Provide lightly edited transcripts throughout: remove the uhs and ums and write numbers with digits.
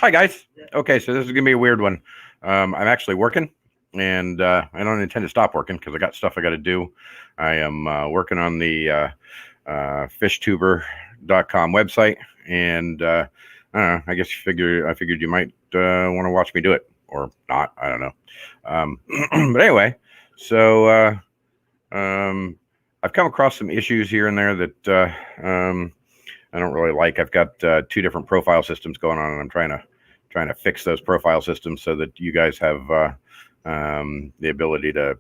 Hi, guys. Okay, so this is going to be a weird one. I'm actually working, and I don't intend to stop working because I got stuff I got to do. I am working on the fishtuber.com website, and I don't know, I guess I figured you might want to watch me do it, or not. I don't know. But anyway, so I've come across some issues here and there that I don't really like. I've got two different profile systems going on, and I'm trying to fix those profile systems so that you guys have the ability to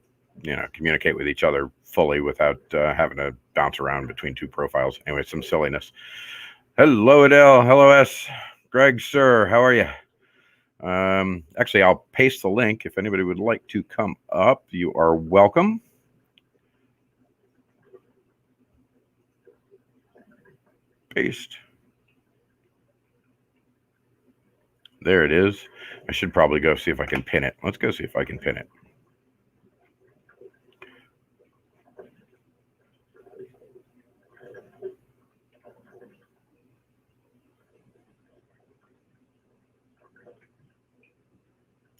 communicate with each other fully without having to bounce around between two profiles. Anyway, some silliness. Hello, Adele. Hello, S. Greg, sir. How are you? Actually, I'll paste the link. If anybody would like to come up, you are welcome. Paste. There it is. I should probably go see if I can pin it. Let's go see if I can pin it.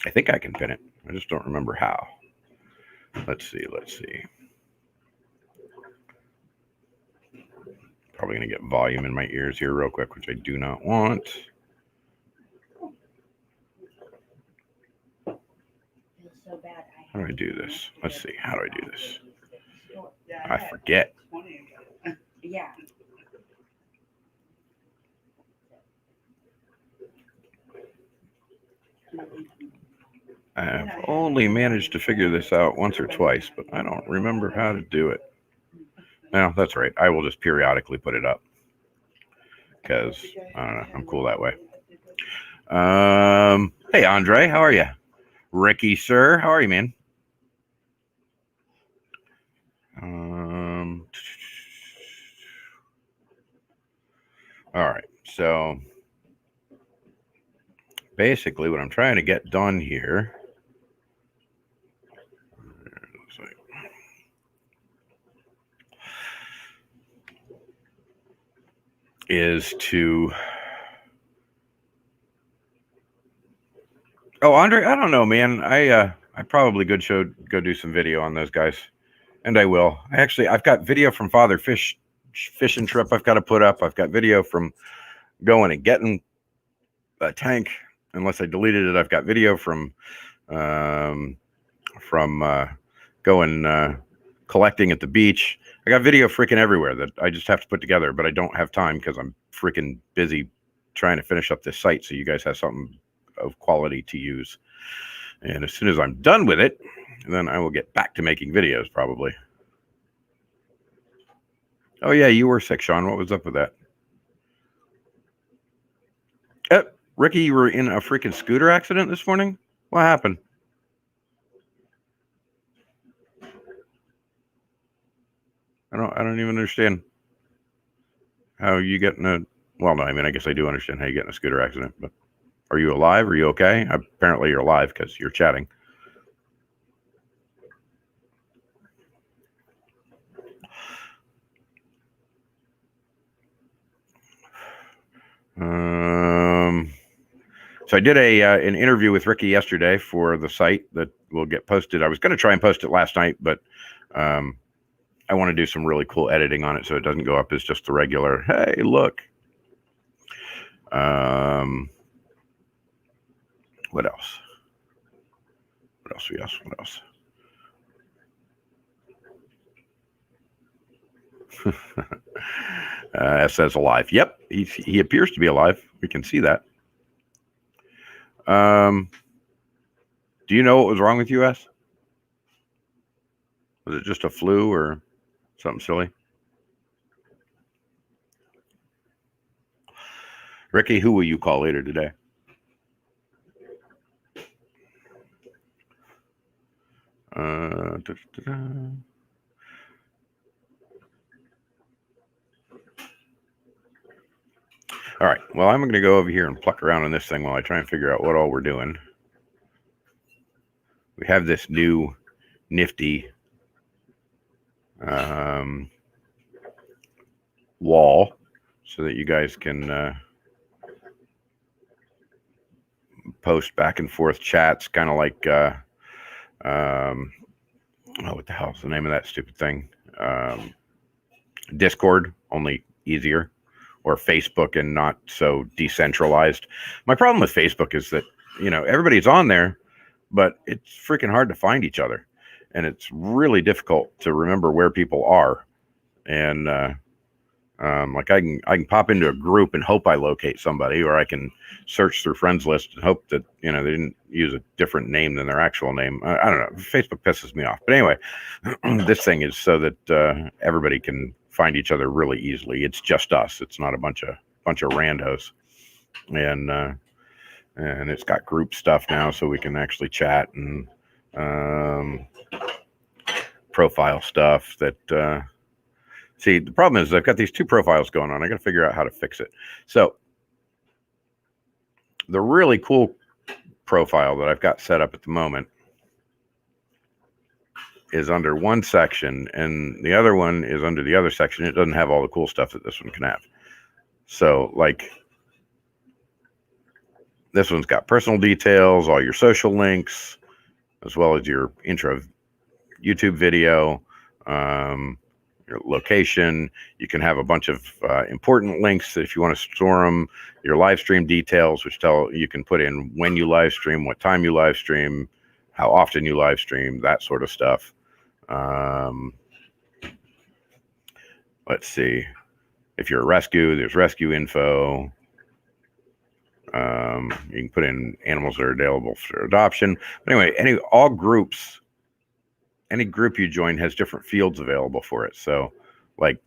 I think I can pin it. I just don't remember how. Let's see. Probably going to get volume in my ears here real quick, which I do not want. How do I do this? Let's see. How do I do this? I forget. Yeah. I've only managed to figure this out once or twice, but I don't remember how to do it. No, that's right. I will just periodically put it up because I don't know. I'm cool that way. Hey, Andre, how are you? Ricky, sir, how are you, man? All right. So basically, what I'm trying to get done here is to. Oh, Andre, I don't know, man. I probably go do some video on those guys, and I will. I've got video from Father Fish fishing trip I've got to put up. I've got video from going and getting a tank. Unless I deleted it, I've got video from going collecting at the beach. I got video freaking everywhere that I just have to put together, but I don't have time because I'm freaking busy trying to finish up this site so you guys have something of quality to use. And as soon as I'm done with it, then I will get back to making videos probably. Oh yeah, you were sick, Sean. What was up with that? Ricky, you were in a freaking scooter accident this morning? What happened? I don't even understand how you get in a. Well, no, I mean, I guess I do understand how you get in a scooter accident, but are you alive? Are you okay? Apparently you're alive because you're chatting. So I did an interview with Ricky yesterday for the site that will get posted. I was going to try and post it last night, but I want to do some really cool editing on it so it doesn't go up as just the regular, hey, look. What else? What else? It says alive. Yep, he appears to be alive. We can see that. Do you know what was wrong with you, S? Was it just a flu or something silly? Ricky, who will you call later today? All right. Well, I'm going to go over here and pluck around on this thing while I try and figure out what all we're doing. We have this new nifty wall so that you guys can post back and forth chats, kind of like what the hell's the name of that stupid thing? Discord, only easier, or Facebook and not so decentralized. My problem with Facebook is that, everybody's on there, but it's freaking hard to find each other. And it's really difficult to remember where people are. And like I can pop into a group and hope I locate somebody, or I can search through friends list and hope that, they didn't use a different name than their actual name. I don't know. Facebook pisses me off. But anyway, this thing is so that everybody can find each other really easily. It's just us. It's not a bunch of randos. And it's got group stuff now, so we can actually chat and profile stuff that see, the problem is I've got these two profiles going on. I got to figure out how to fix it. So the really cool profile that I've got set up at the moment is under one section, and the other one is under the other section. It doesn't have all the cool stuff that this one can have. So like this one's got personal details, all your social links, as well as your intro YouTube video, your location. You can have a bunch of important links if you want to store them, your live stream details, which you can put in when you live stream, what time you live stream, how often you live stream, that sort of stuff. Let's see. If you're a rescue, there's rescue info. You can put in animals that are available for adoption. But anyway, any group you join has different fields available for it. So like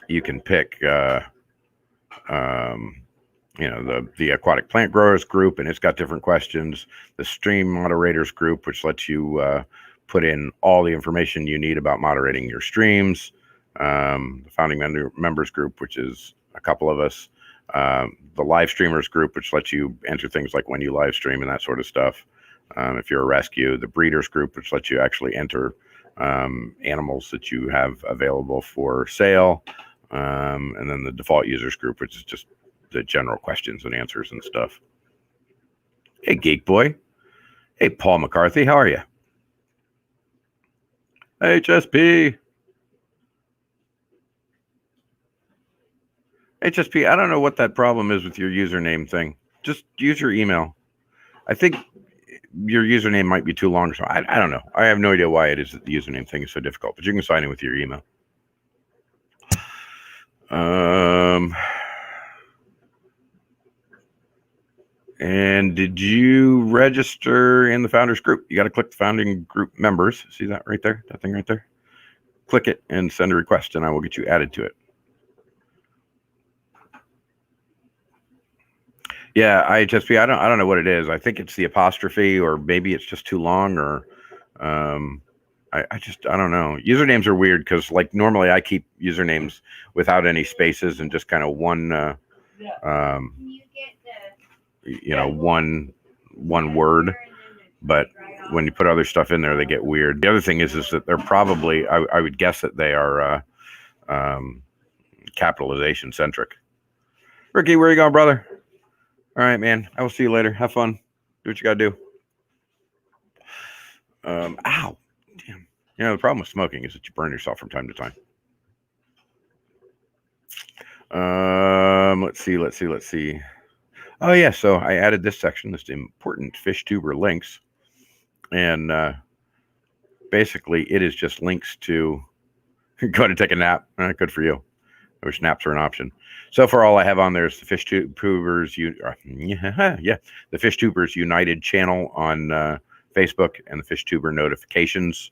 you can pick, the aquatic plant growers group, and it's got different questions. The stream moderators group, which lets you put in all the information you need about moderating your streams. The founding members group, which is a couple of us. The live streamers group, which lets you enter things like when you live stream and that sort of stuff. If you're a rescue, the breeders group, which lets you actually enter animals that you have available for sale. And then the default users group, which is just the general questions and answers and stuff. Hey, Geek Boy. Hey, Paul McCarthy. How are you? HSP. HSP, I don't know what that problem is with your username thing. Just use your email. I think your username might be too long. So I don't know. I have no idea why it is that the username thing is so difficult, but you can sign in with your email. And did you register in the founders group? You got to click the founding group members. See that right there? That thing right there? Click it and send a request, and I will get you added to it. Yeah, IHSP. I don't know what it is. I think it's the apostrophe, or maybe it's just too long, or I don't know. Usernames are weird because like normally I keep usernames without any spaces and just kind of one one word. But when you put other stuff in there, they get weird. The other thing is that they're probably, I would guess that they are capitalization centric. Ricky, where you going, brother? All right, man. I will see you later. Have fun. Do what you got to do. Ow. Damn. The problem with smoking is that you burn yourself from time to time. Let's see. Oh, yeah. So I added this section, this important fish tuber links. And basically, it is just links to go to take a nap. Good for you. I wish naps are an option. So far, all I have on there is the Fish Tubers, the Fish Tubers United channel on Facebook and the Fish Tuber notifications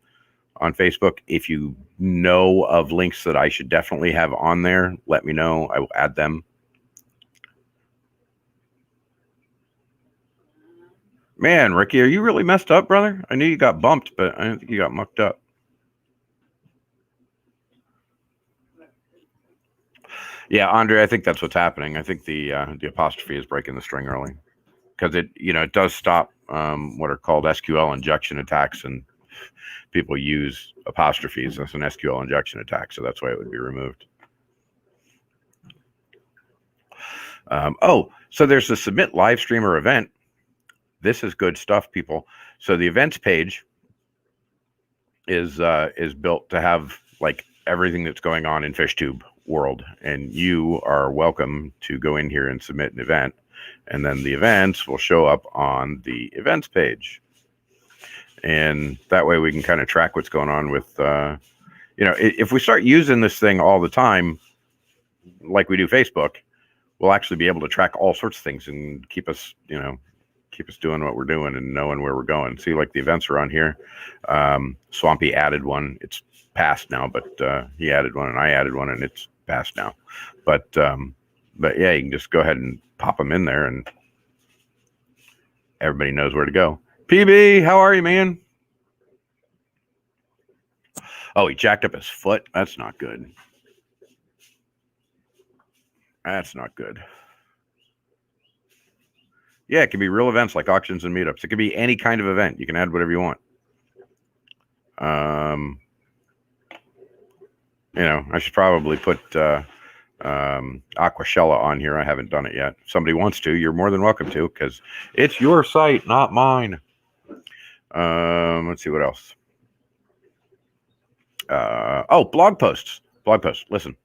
on Facebook. If you know of links that I should definitely have on there, let me know. I will add them. Man, Ricky, are you really messed up, brother? I knew you got bumped, but I don't think you got mucked up. Yeah, Andre, I think that's what's happening. I think the apostrophe is breaking the string early because it does stop what are called SQL injection attacks, and people use apostrophes as an SQL injection attack, so that's why it would be removed. So there's the submit live stream or event. This is good stuff, people. So the events page is built to have like everything that's going on in FishTube world, and you are welcome to go in here and submit an event, and then the events will show up on the events page, and that way we can kind of track what's going on with if we start using this thing all the time like we do Facebook, we'll actually be able to track all sorts of things and keep us doing what we're doing and knowing where we're going. See, like the events are on here. Swampy added one. It's passed now, but he added one and I added one and it's passed now. But yeah, you can just go ahead and pop them in there and everybody knows where to go. PB, how are you, man? Oh, he jacked up his foot. That's not good. That's not good. Yeah, it can be real events like auctions and meetups. It can be any kind of event. You can add whatever you want. I should probably put Aquashella on here. I haven't done it yet. If somebody wants to, you're more than welcome to, because it's your site, not mine. Let's see what else. Blog posts. Blog posts. Listen.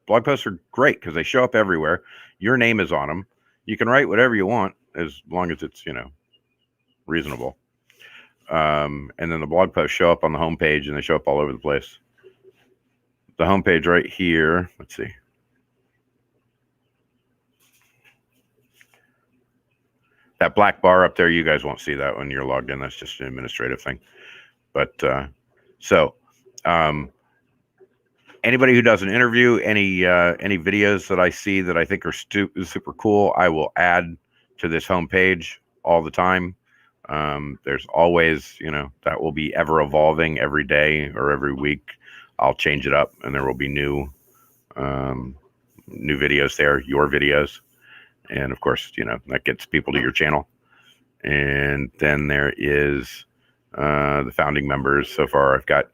Blog posts are great because they show up everywhere. Your name is on them. You can write whatever you want as long as it's, reasonable. And then the blog posts show up on the homepage and they show up all over the place. The homepage right here. Let's see. That black bar up there, you guys won't see that when you're logged in. That's just an administrative thing. But anybody who does an interview, any videos that I see that I think are super cool, I will add to this homepage all the time. There's always, that will be ever evolving every day or every week. I'll change it up and there will be new videos there, your videos. And of course, that gets people to your channel. And then there is the founding members. So far, I've got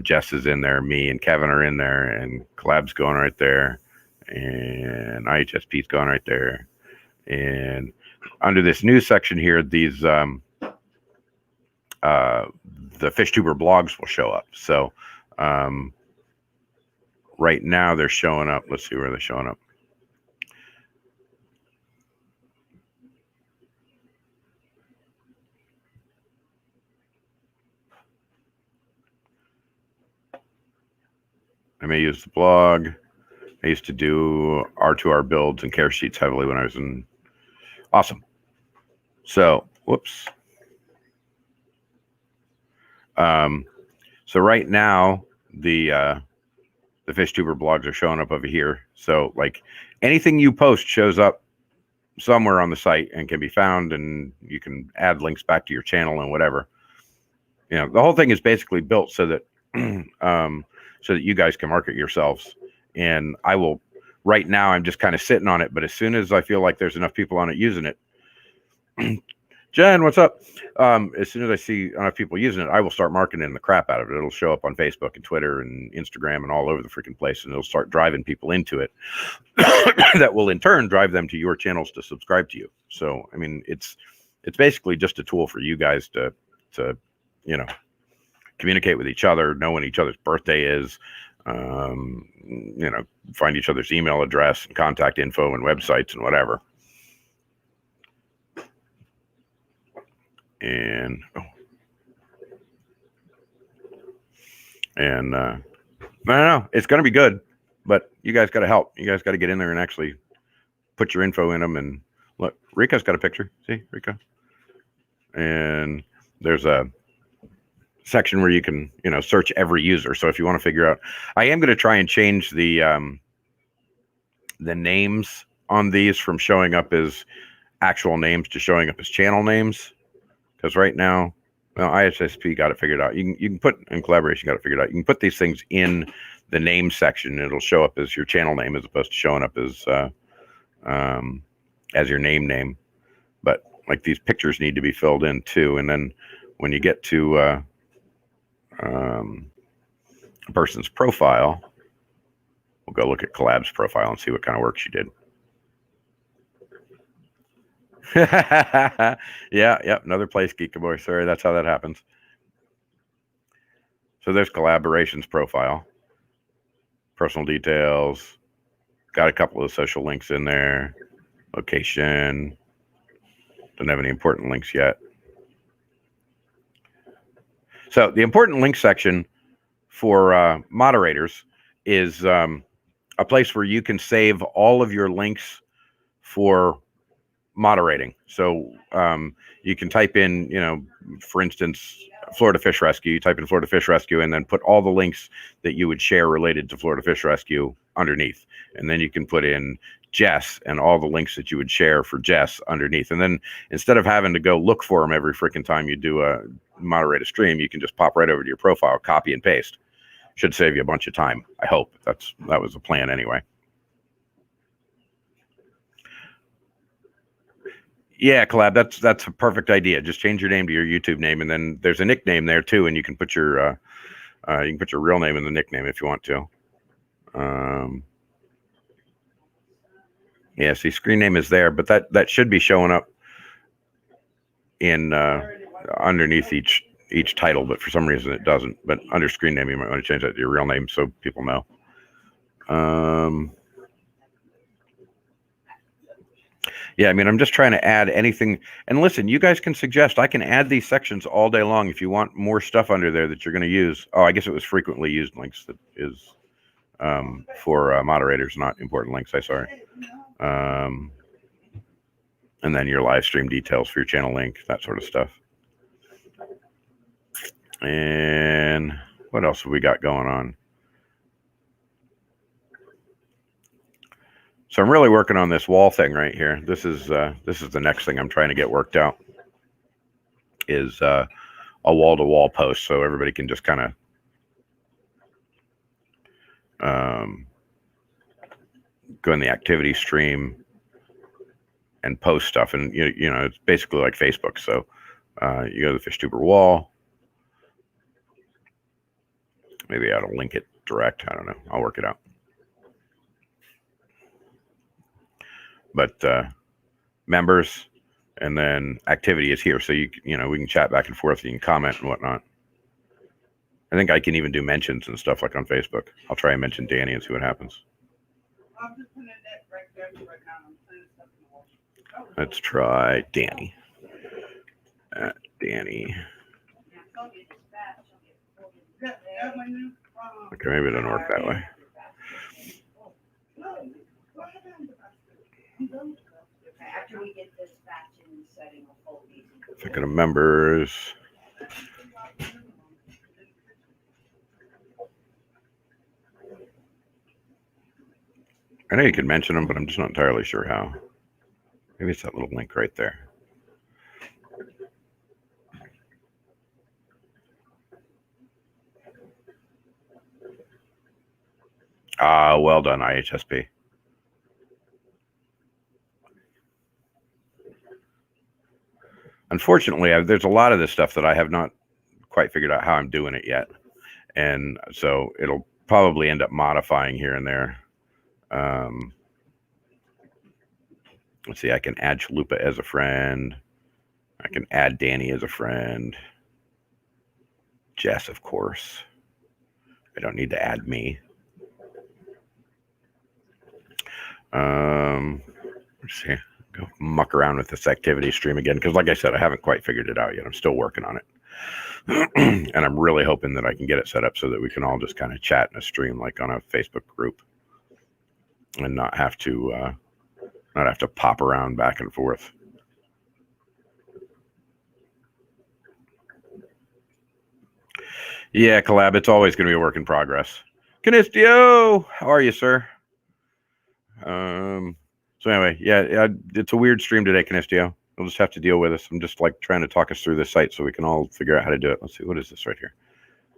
Jess is in there, me and Kevin are in there, and Collab's going right there, and IHSP's going right there. And under this news section here, these the FishTuber blogs will show up. So right now they're showing up. Let's see where they're showing up. I may use the blog. I used to do R2R builds and care sheets heavily when I was in. Awesome. So, whoops. So right now the FishTuber blogs are showing up over here. So like anything you post shows up somewhere on the site and can be found, and you can add links back to your channel and whatever. The whole thing is basically built so that so that you guys can market yourselves. And I will, right now I'm just kind of sitting on it, but as soon as I feel like there's enough people on it using it, Jen, what's up? As soon as I see enough people using it, I will start marketing the crap out of it. It'll show up on Facebook and Twitter and Instagram and all over the freaking place, and it'll start driving people into it. That will in turn drive them to your channels to subscribe to you. So, I mean, it's basically just a tool for you guys to communicate with each other, know when each other's birthday is, find each other's email address and contact info and websites and whatever. And I don't know, it's going to be good, but you guys got to help. You guys got to get in there and actually put your info in them. And look, Rika's got a picture. See, Rika. And there's a section where you can, search every user. So if you want to figure out, I am going to try and change the names on these from showing up as actual names to showing up as channel names. Because right now, IHSP got it figured out. You can put in collaboration, got it figured out. You can put these things in the name section. It'll show up as your channel name as opposed to showing up as your name. But like these pictures need to be filled in too. And then when you get to a person's profile, we'll go look at Collab's profile and see what kind of work she did. Yeah, another place, Geek Boy. Sorry, that's how that happens. So there's collaborations profile, personal details, got a couple of social links in there, location, don't have any important links yet. So the important link section for moderators is a place where you can save all of your links for moderating. So you can type in, for instance, Florida Fish Rescue. You type in Florida Fish Rescue and then put all the links that you would share related to Florida Fish Rescue underneath. And then you can put in Jess and all the links that you would share for Jess underneath. And then instead of having to go look for them every freaking time you do a moderate a stream, you can just pop right over to your profile, copy and paste. Should save you a bunch of time. I hope that was the plan anyway. Yeah, collab. That's a perfect idea. Just change your name to your YouTube name, and then there's a nickname there too, and you can put your real name in the nickname if you want to. Yeah, see, screen name is there, but that should be showing up in underneath each title, but for some reason it doesn't. But under screen name, you might want to change that to your real name so people know. Yeah, I mean, I'm just trying to add anything. And listen, you guys can suggest. I can add these sections all day long if you want more stuff under there that you're going to use. Oh, I guess it was frequently used links that is for moderators, not important links. Sorry. And then your live stream details for your channel link, that sort of stuff. And what else have we got going on? So I'm really working on this wall thing right here. This is the next thing I'm trying to get worked out. Is a wall-to-wall post, so everybody can just kind of go in the activity stream and post stuff, and it's basically like Facebook. So you go to the FishTuber wall. Maybe I ought to link it direct. I don't know. I'll work it out. But members and then activity is here, so we can chat back and forth. You can comment and whatnot. I think I can even do mentions and stuff like on Facebook. I'll try and mention Danny and see what happens. Let's try Danny. Danny. Okay, maybe it doesn't work that way. After we get this batch in setting, we'll fold these. If I go to members. I know you can mention them, but I'm just not entirely sure how. Maybe it's that little link right there. Ah, well done, IHSP. Unfortunately, there's a lot of this stuff that I have not quite figured out how I'm doing it yet. And so it'll probably end up modifying here and there. Let's see, I can add Chalupa as a friend. I can add Danny as a friend. Jess, of course. I don't need to add me. Let's see. Go muck around with this activity stream again, because like I said, I haven't quite figured it out yet. I'm still working on it. And I'm really hoping that I can get it set up so that we can all just kind of chat in a stream like on a Facebook group and not have to pop around back and forth. Yeah, collab, it's always going to be a work in progress. Canistio, how are you, sir? So anyway, yeah, it's a weird stream today, Canistio. You'll just have to deal with us. I'm just like trying to talk us through this site so we can all figure out how to do it. Let's see, what is this right here?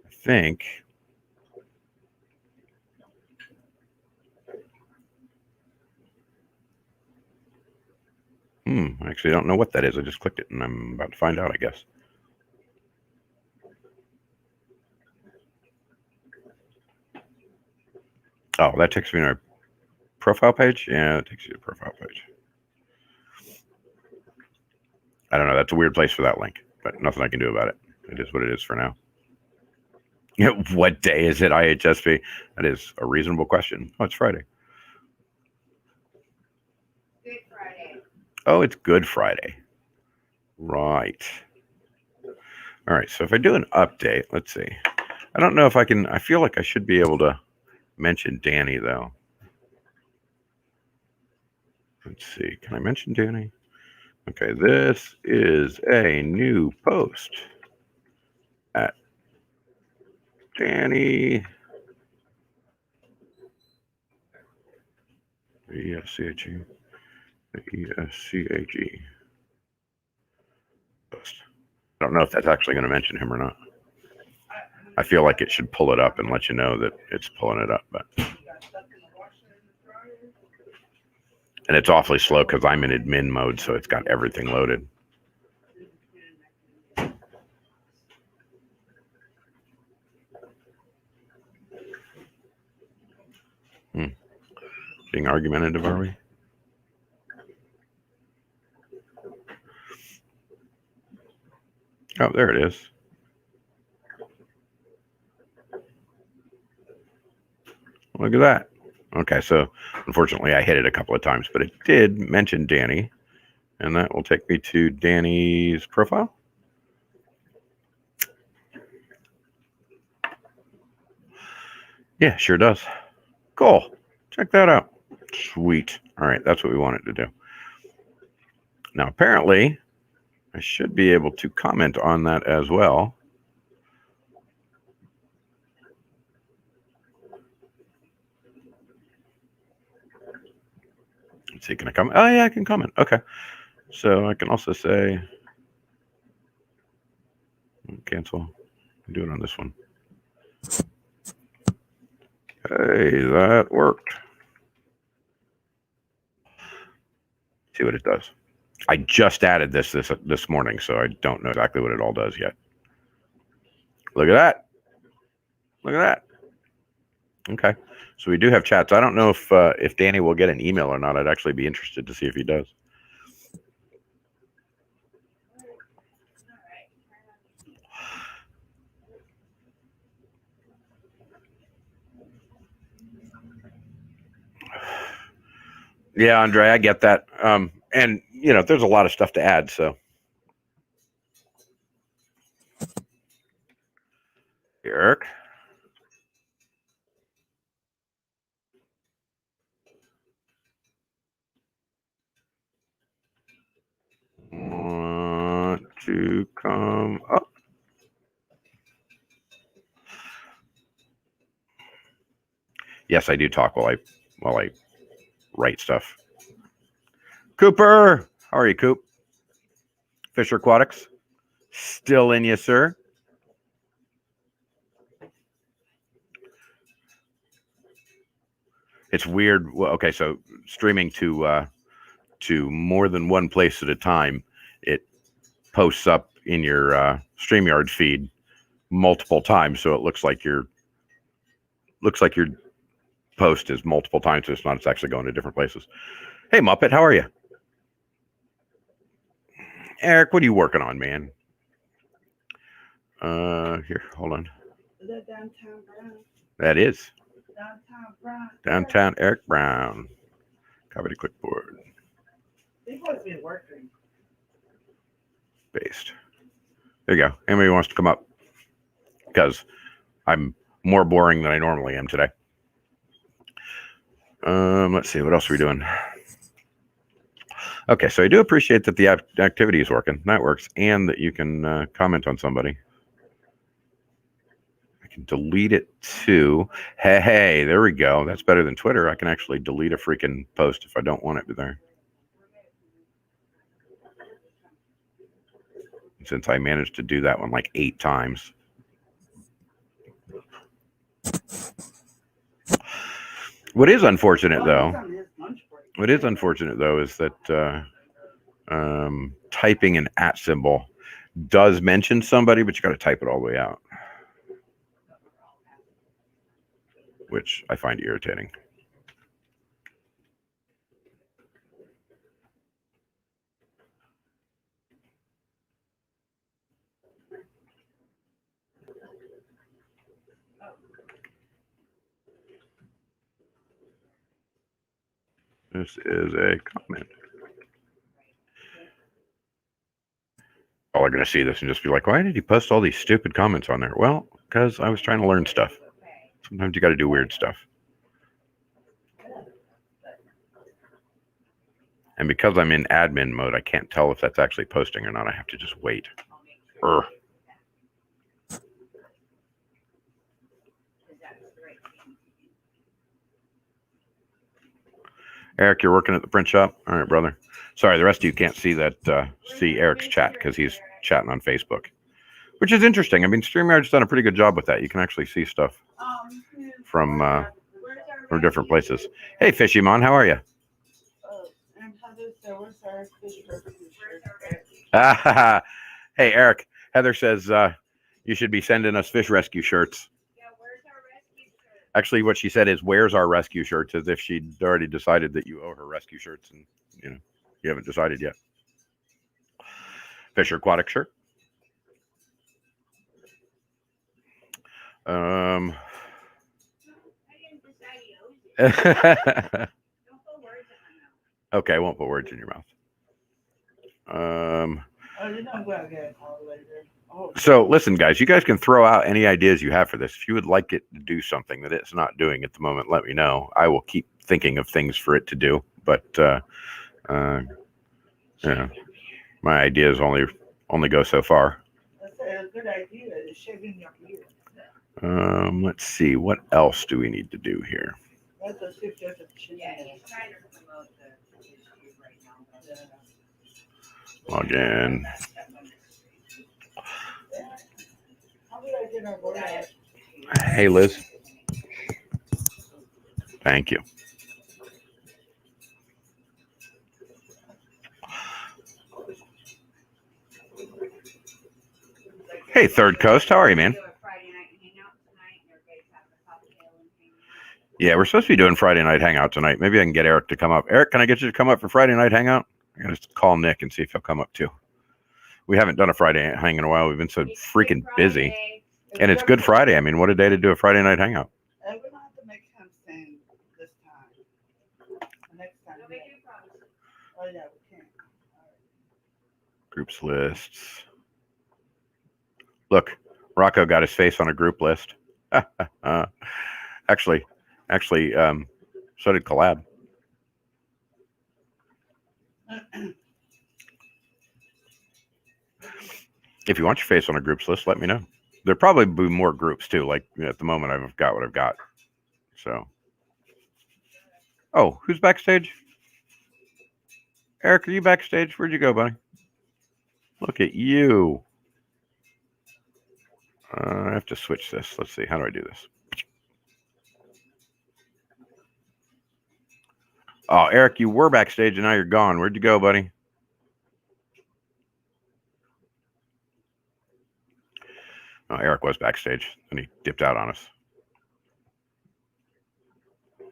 I think. I actually don't know what that is. I just clicked it and I'm about to find out, I guess. Oh, that takes me to our profile page? Yeah, that takes you to the profile page. I don't know. That's a weird place for that link, but nothing I can do about it. It is what it is for now. What day is it, IHSP? That is a reasonable question. Oh, it's Friday. Good Friday. Oh, it's Good Friday. Right. All right. So if I do an update, let's see. I don't know if I can. I feel like I should be able to mention Danny, though. Let's see. Can I mention Danny? Okay. This is a new post at Danny. E-S-C-H-E. E-S-C-H-E. Post. I don't know if that's actually going to mention him or not. I feel like it should pull it up and let you know that it's pulling it up, but and it's awfully slow because I'm in admin mode, so it's got everything loaded. Being argumentative, are we? Oh, there it is. Look at that. Okay, so unfortunately I hit it a couple of times, but it did mention Danny, and that will take me to Danny's profile. Yeah, sure does. Cool. Check that out. Sweet. All right, that's what we wanted to do. Now, apparently, I should be able to comment on that as well. Let's see, can I comment? Oh, yeah, I can comment. Okay. So I can also say, cancel. Do it on this one. Hey, that worked. See what it does. I just added this morning, so I don't know exactly what it all does yet. Look at that. Look at that. Okay. So we do have chats. I don't know if Danny will get an email or not. I'd actually be interested to see if he does. Yeah, Andre, I get that. And you know, there's a lot of stuff to add, so. Eric. Want to come up? Yes, I do talk while I write stuff. Cooper, how are you, Coop? Fisher Aquatics, still in you, sir. It's weird. Well, okay, so streaming to more than one place at a time, it posts up in your StreamYard feed multiple times, so it looks like your post is multiple times. So it's not. It's actually going to different places. Hey, Muppet, how are you? Eric, what are you working on, man? Here, hold on. Is that downtown Brown? That is Downtown Brown. downtown Eric Brown. Copy to clipboard. He was been working. Based. There you go. Anybody wants to come up? Because I'm more boring than I normally am today. Let's see. What else are we doing? Okay, so I do appreciate that the activity is working. That works. And that you can comment on somebody. I can delete it too. Hey, there we go. That's better than Twitter. I can actually delete a freaking post if I don't want it there. Since I managed to do that one like 8 times. What is unfortunate, though, is that typing an @ symbol does mention somebody, but you got to type it all the way out, which I find irritating. This is a comment. All are going to see this and just be like, why did he post all these stupid comments on there? Well, because I was trying to learn stuff. Sometimes you got to do weird stuff. And because I'm in admin mode, I can't tell if that's actually posting or not. I have to just wait. Eric, you're working at the print shop? All right, brother. Sorry, the rest of you can't see that. See Eric's chat because he's chatting on Facebook, which is interesting. I mean, StreamYard's done a pretty good job with that. You can actually see stuff from different places. Hey, Fishymon, how are you? Hey, Eric. Heather says you should be sending us fish rescue shirts. Actually, what she said is, "Where's our rescue shirts?" As if she'd already decided that you owe her rescue shirts, and you haven't decided yet. Fisher Aquatic shirt. Okay, I won't put words in your mouth. So listen, guys, you guys can throw out any ideas you have for this. If you would like it to do something that it's not doing at the moment, let me know. I will keep thinking of things for it to do. But my ideas only go so far. That's a good idea. Shaving your beard. Let's see. What else do we need to do here? That's a suggestion. Log in. Hey, Liz. Thank you. Hey, Third Coast. How are you, man? Yeah, we're supposed to be doing Friday night hangout tonight. Maybe I can get Eric to come up. Eric, can I get you to come up for Friday night hangout? I'm going to call Nick and see if he'll come up too. We haven't done a Friday hang in a while. We've been so freaking busy. And it's Good Friday. I mean, what a day to do a Friday night hangout. And we don't have to make him sing this time. Next time. Yeah. Oh, yeah, we can. Groups lists. Look, Rocco got his face on a group list. Actually, so did Collab. If you want your face on a groups list, let me know. There'll probably be more groups too. Like at the moment, I've got what I've got. So, oh, who's backstage? Eric, are you backstage? Where'd you go, buddy? Look at you. I have to switch this. Let's see. How do I do this? Oh, Eric, you were backstage and now you're gone. Where'd you go, buddy? Oh, Eric was backstage and he dipped out on us. It's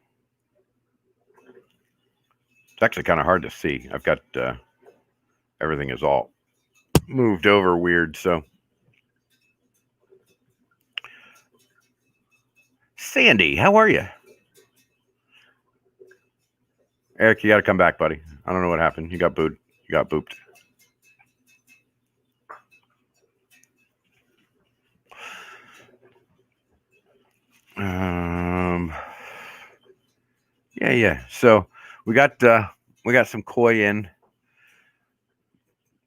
actually kind of hard to see. I've got everything is all moved over weird. So, Sandy, how are you? Eric, you got to come back, buddy. I don't know what happened. You got booed. You got booped. Yeah. So we got some koi in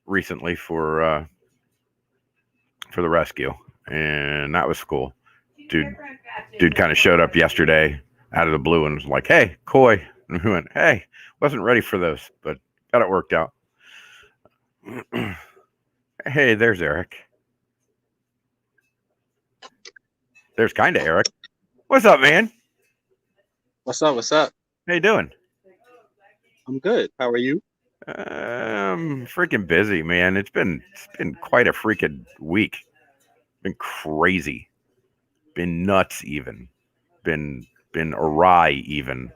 recently for the rescue, and that was cool. Dude kind of showed up yesterday out of the blue and was like, "Hey, koi," and we went, "Hey, wasn't ready for those, but got it worked out." Hey, there's Eric. There's kind of Eric. What's up, man? What's up? What's up? How you doing? I'm good. How are you? Freaking busy, man. It's been quite a freaking week. Been crazy. Been nuts even. Been awry even.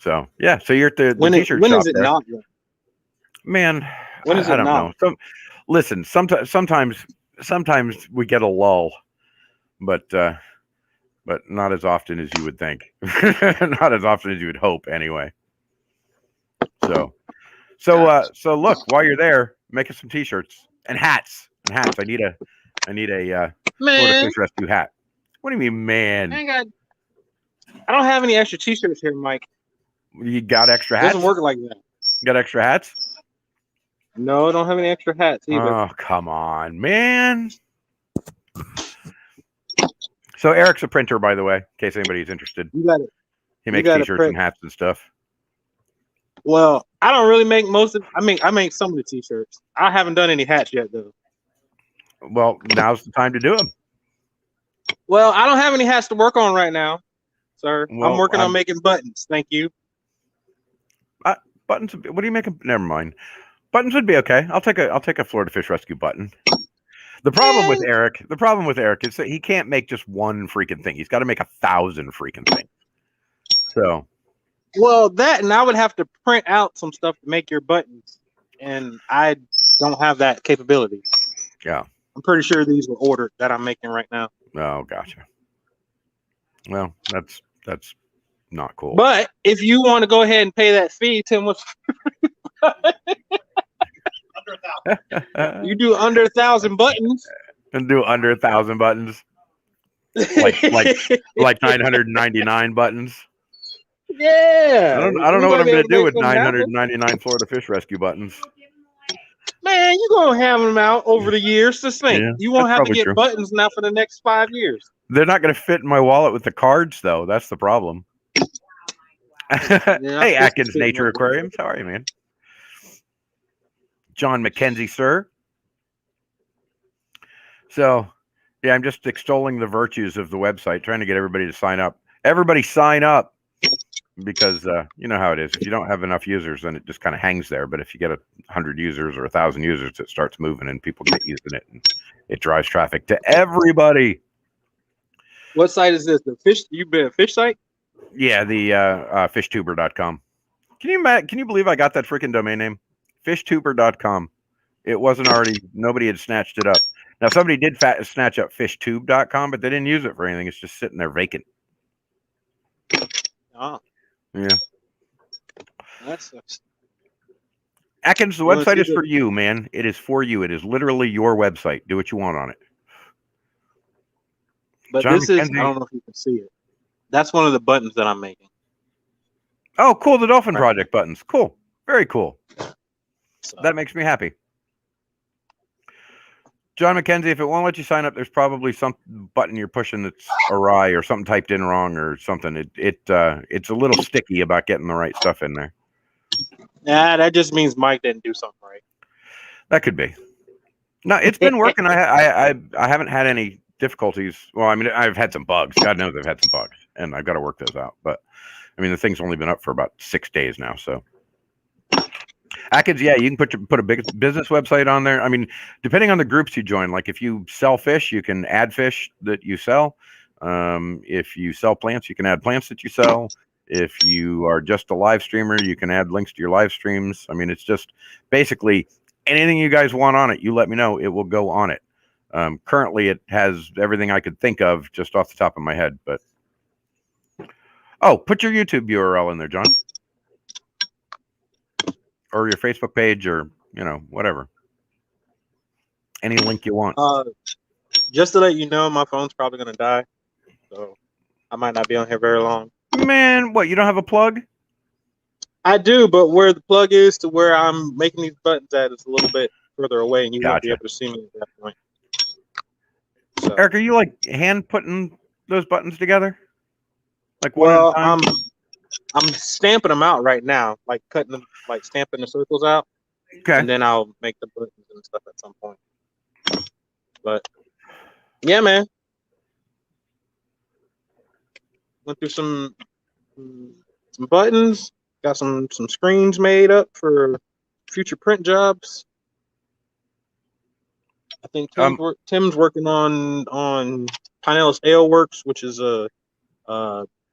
So yeah. So you're at the t-shirt when shop is it there. not? Man, When is I it don't not? know. Listen, sometimes we get a lull, but not as often as you would think. Not as often as you would hope, anyway. So look, while you're there, make us some t-shirts and hats. I need a Florida Man, Fish Rescue hat. What do you mean, man? I don't have any extra T-shirts here, Mike. You got extra It hats? doesn't work like that. Got extra hats? No, I don't have any extra hats either. Oh, come on, man. So Eric's a printer, by the way, in case anybody's interested. You got it. He You makes gotta t-shirts print. and hats and stuff. Well, I don't really make most of. I make some of the T-shirts. I haven't done any hats yet, though. Well, now's the time to do them. Well, I don't have any hats to work on right now, sir. Well, I'm working on making buttons. Thank you. Buttons. What do you make? Never mind. Buttons would be okay. I'll take a Florida Fish Rescue button. The problem with Eric is that he can't make just one freaking thing. He's got to make 1,000 freaking things. So, Well, that and I would have to print out some stuff to make your buttons, and I don't have that capability. yeah. I'm pretty sure these were ordered that I'm making right now. Oh, gotcha. Well, that's not cool. But if you want to go ahead and pay that fee, Tim, you do under 1,000 buttons. And do under 1,000 buttons, like 999 buttons. Yeah. I don't know what I'm going to do with 999 Florida Fish Rescue buttons. Man, you're going to have them out over the years. Just think. Yeah, You won't that's have to probably get true. buttons now for the next 5 years. They're not going to fit in my wallet with the cards, though. That's the problem. Hey, Atkins Nature Aquariums. How are you, man? John McKenzie, sir. So, yeah, I'm just extolling the virtues of the website, trying to get everybody to sign up. Everybody sign up, because you know how it is. If you don't have enough users, then it just kind of hangs there. But if you get 100 users or 1,000 users, it starts moving and people get using it, and it drives traffic to everybody. What site is this? The fish? You been a fish site? Yeah, the fishtuber.com. Can you believe I got that freaking domain name? Fishtuber.com. It wasn't already, nobody had snatched it up. Now, somebody did snatch up fishtube.com, but they didn't use it for anything. It's just sitting there vacant. Oh, Yeah. that sucks. Atkins, the You wanna website see is the- for you, man. It is for you. It is literally your website. Do what you want on it. But John this is, McKenzie. I don't know if you can see it. That's one of the buttons that I'm making. Oh, cool. The Dolphin Right. Project buttons. Cool. Very cool. So, That makes me happy. John McKenzie, if it won't let you sign up, there's probably some button you're pushing that's awry or something typed in wrong or something. It's a little sticky about getting the right stuff in there. yeah, that just means Mike didn't do something right. That could be. No, it's been working. I haven't had any difficulties. Well, I mean, I've had some bugs. God knows I've had some bugs, and I've got to work those out. But I mean, the thing's only been up for about 6 days now. So, Atkins, yeah, you can put a big business website on there. I mean, depending on the groups you join, like if you sell fish, you can add fish that you sell. If you sell plants, you can add plants that you sell. If you are just a live streamer, you can add links to your live streams. I mean, it's just basically anything you guys want on it, you let me know. It will go on it. Currently, it has everything I could think of just off the top of my head. But put your YouTube URL in there, John, or your Facebook page, or whatever. Any link you want. Just to let you know, my phone's probably gonna die, so I might not be on here very long. Man, what? You don't have a plug? I do, but where the plug is to where I'm making these buttons at is a little bit further away, and you won't be Gotcha. able to see me at that point. So, Eric, are you like hand putting those buttons together? Like one at a well, time? I'm stamping them out right now, like cutting them, like stamping the circles out, Okay. and then I'll make the buttons and stuff at some point. But yeah, man, went through some buttons, got some screens made up for future print jobs. I think Tim's working on Pinellas Ale Works, which is a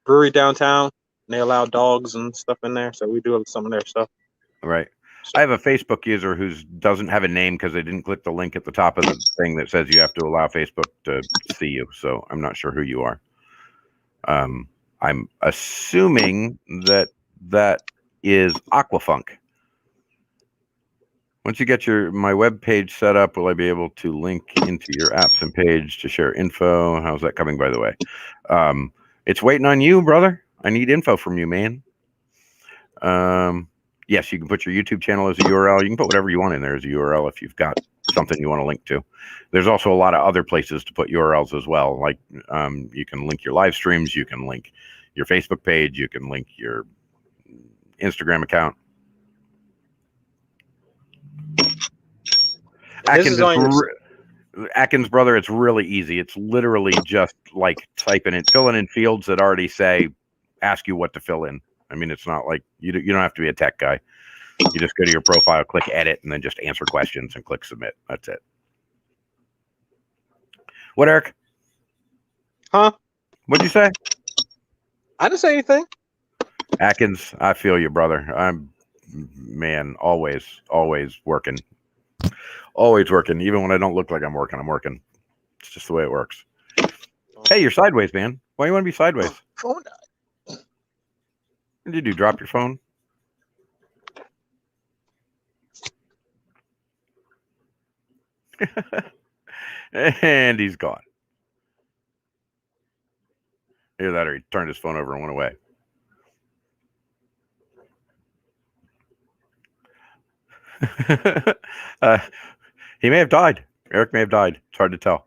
brewery downtown. And they allow dogs and stuff in there, so we do some of their stuff. Right. I have a Facebook user who doesn't have a name because they didn't click the link at the top of the thing that says you have to allow Facebook to see you. So I'm not sure who you are. I'm assuming that is Aquafunk. Once you get my web page set up, will I be able to link into your apps and page to share info? How's that coming, by the way? It's waiting on you, brother. I need info from you, man. Yes, you can put your YouTube channel as a URL. You can put whatever you want in there as a URL if you've got something you want to link to. There's also a lot of other places to put URLs as well. Like you can link your live streams. You can link your Facebook page. You can link your Instagram account. Atkins, brother, it's really easy. It's literally just like filling in fields that already ask you what to fill in. I mean, it's not like you don't have to be a tech guy. You just go to your profile, click edit, and then just answer questions and click submit. That's it. What, Eric? Huh? What'd you say? I didn't say anything. Atkins, I feel you, brother. Always working. Always working. Even when I don't look like I'm working, I'm working. It's just the way it works. Hey, you're sideways, man. Why do you want to be sideways? Phone. What did you do? Drop your phone? And he's gone. Either that or he turned his phone over and went away. He may have died. Eric may have died. It's hard to tell.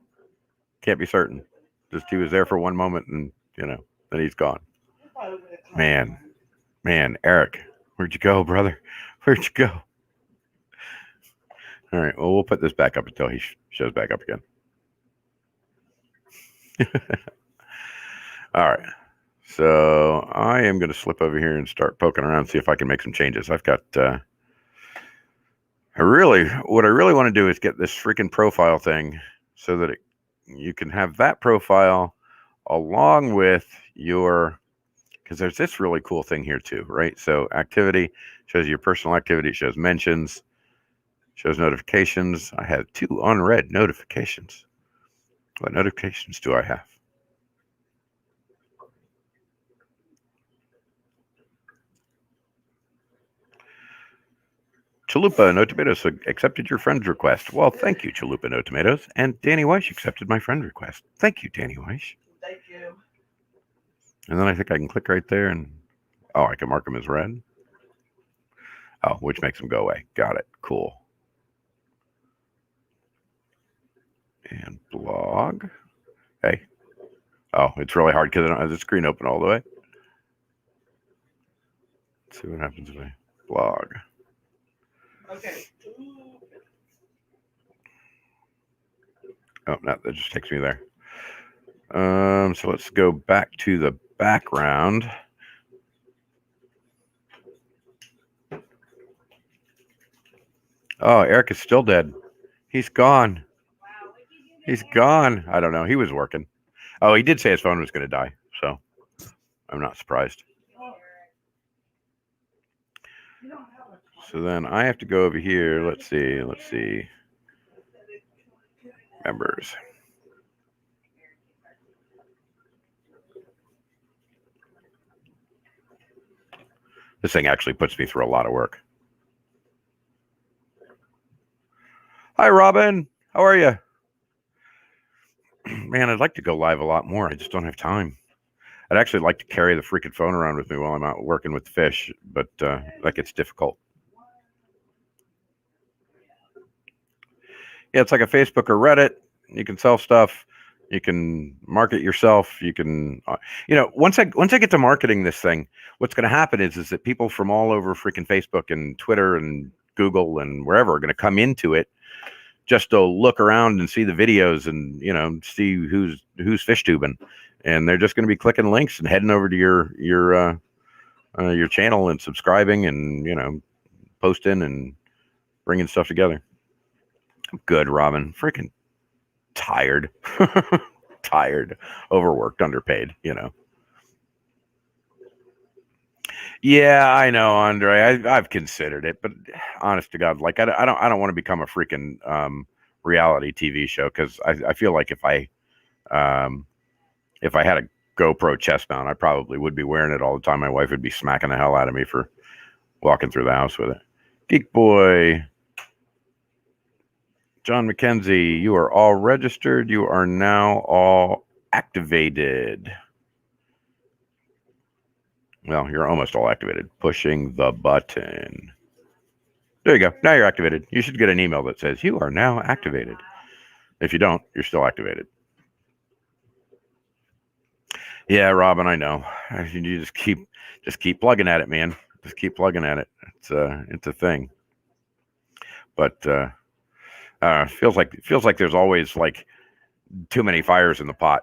Can't be certain. Just he was there for one moment and, then he's gone. Man, Eric, where'd you go, brother? Where'd you go? All right, well, we'll put this back up until he shows back up again. All right, so I am going to slip over here and start poking around, see if I can make some changes. I've got, what I really want to do is get this freaking profile thing so that you can have that profile along with because there's this really cool thing here too, right? So activity shows your personal activity, shows mentions, shows notifications. I have 2 unread notifications. What notifications do I have? Chalupa No Tomatoes accepted your friend's request. Well, thank you, Chalupa No Tomatoes. And Danny Weish accepted my friend request. Thank you, Danny Weish. Thank you. And then I think I can click right there and, I can mark them as red. Oh, which makes them go away. Got it. Cool. And blog. Hey. Oh, it's really hard because I don't have the screen open all the way. Let's see what happens if I blog. Okay. Oh, no, that just takes me there. So let's go back to the background. Oh, Eric is still dead. He's gone. He's gone. I don't know. He was working. Oh, he did say his phone was going to die, so I'm not surprised. So then I have to go over here. Let's see. Members. This thing actually puts me through a lot of work. Hi, Robin. How are you? Man, I'd like to go live a lot more. I just don't have time. I'd actually like to carry the freaking phone around with me while I'm out working with the fish, but that gets difficult. Yeah, it's like a Facebook or Reddit. You can sell stuff. You can market yourself. You can, once I get to marketing this thing, what's going to happen is that people from all over freaking Facebook and Twitter and Google and wherever are going to come into it just to look around and see the videos and, see who's fish tubing. And they're just going to be clicking links and heading over to your channel and subscribing and, posting and bringing stuff together. I'm good, Robin. Freaking tired. Tired, overworked, underpaid, Yeah, I know, Andre. I've considered it, but honest to God, like I don't want to become a freaking reality TV show, because I feel like if I had a GoPro chest mount, I probably would be wearing it all the time. My wife would be smacking the hell out of me for walking through the house with it. Geek Boy, John McKenzie, you are all registered. You are now all activated. Well, you're almost all activated. Pushing the button. There you go. Now you're activated. You should get an email that says you are now activated. If you don't, you're still activated. Yeah, Robin, I know. You just keep plugging at it, man. Just keep plugging at it. It's a thing. But feels like there's always like too many fires in the pot,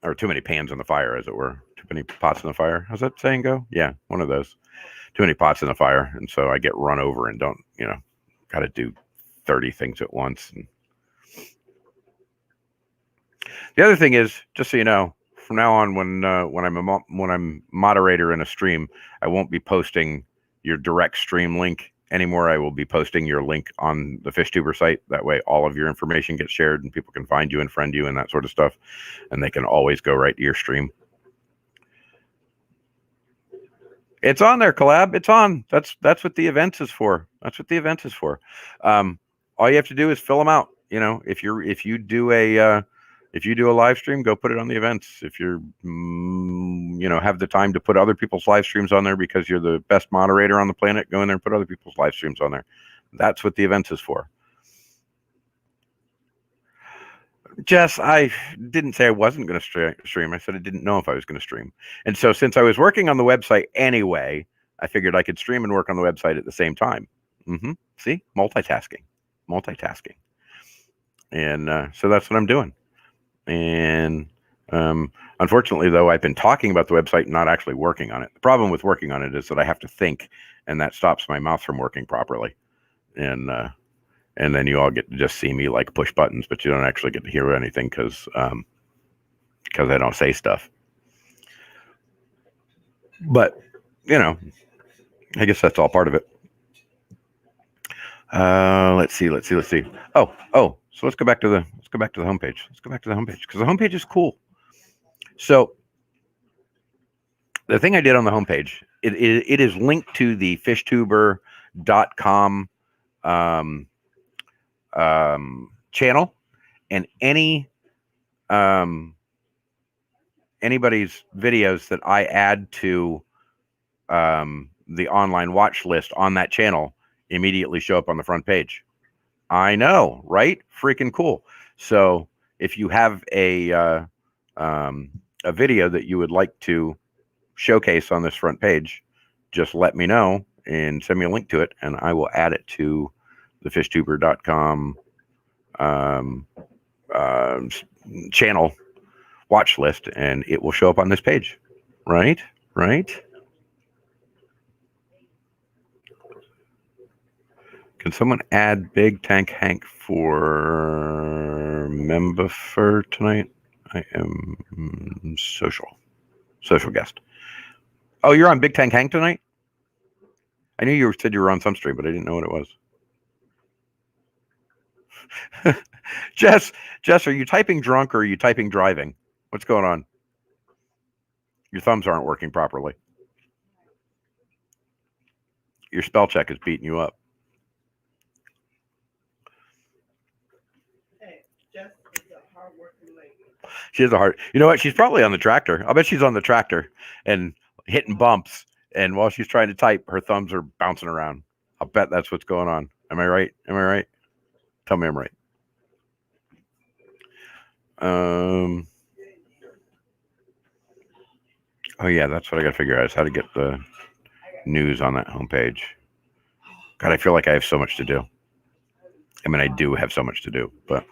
or too many pans in the fire, as it were. Too many pots in the fire. How's that saying go? Yeah, one of those. Too many pots in the fire, and so I get run over and don't, got to do 30 things at once. And the other thing is, just so you know, from now on, when I'm moderator in a stream, I won't be posting your direct stream link anymore. I will be posting your link on the FishTuber site. That way, all of your information gets shared, and people can find you and friend you and that sort of stuff, and they can always go right to your stream. It's on there, Collab. It's on. That's what the events is for. That's what the event is for. All you have to do is fill them out. If you do a live stream, go put it on the events. If you're have the time to put other people's live streams on there because you're the best moderator on the planet, go in there and put other people's live streams on there. That's what the events is for. Jess, I didn't say I wasn't going to stream. I said I didn't know if I was going to stream. And so since I was working on the website anyway, I figured I could stream and work on the website at the same time. See? Multitasking. And so that's what I'm doing. And unfortunately, though, I've been talking about the website and not actually working on it. The problem with working on it is that I have to think, and that stops my mouth from working properly. And then you all get to just see me like push buttons, but you don't actually get to hear anything because I don't say stuff. But I guess that's all part of it. Let's see. Oh, so let's go back to the homepage. Let's go back to the homepage because the homepage is cool. So the thing I did on the homepage, it is linked to the fishtuber.com channel, and anybody's videos that I add to the online watch list on that channel immediately show up on the front page. I know, right? Freaking cool. So if you have a video that you would like to showcase on this front page, just let me know and send me a link to it, and I will add it to the fishtuber.com channel watch list, and it will show up on this page. Right? Can someone add Big Tank Hank for member for tonight? I am social guest. Oh, you're on Big Tank Hank tonight? I knew you said you were on some stream, but I didn't know what it was. Jess, are you typing drunk or are you typing driving? What's going on? Your thumbs aren't working properly. Your spell check is beating you up. Hey, Jess is a hard-working lady. She is a hard. You know what? She's probably on the tractor. I'll bet she's on the tractor and hitting bumps. And while she's trying to type, her thumbs are bouncing around. I'll bet that's what's going on. Am I right? Tell me I'm right. Oh yeah, that's what I got to figure out is how to get the news on that homepage. God, I feel like I have so much to do. I mean, I do have so much to do, but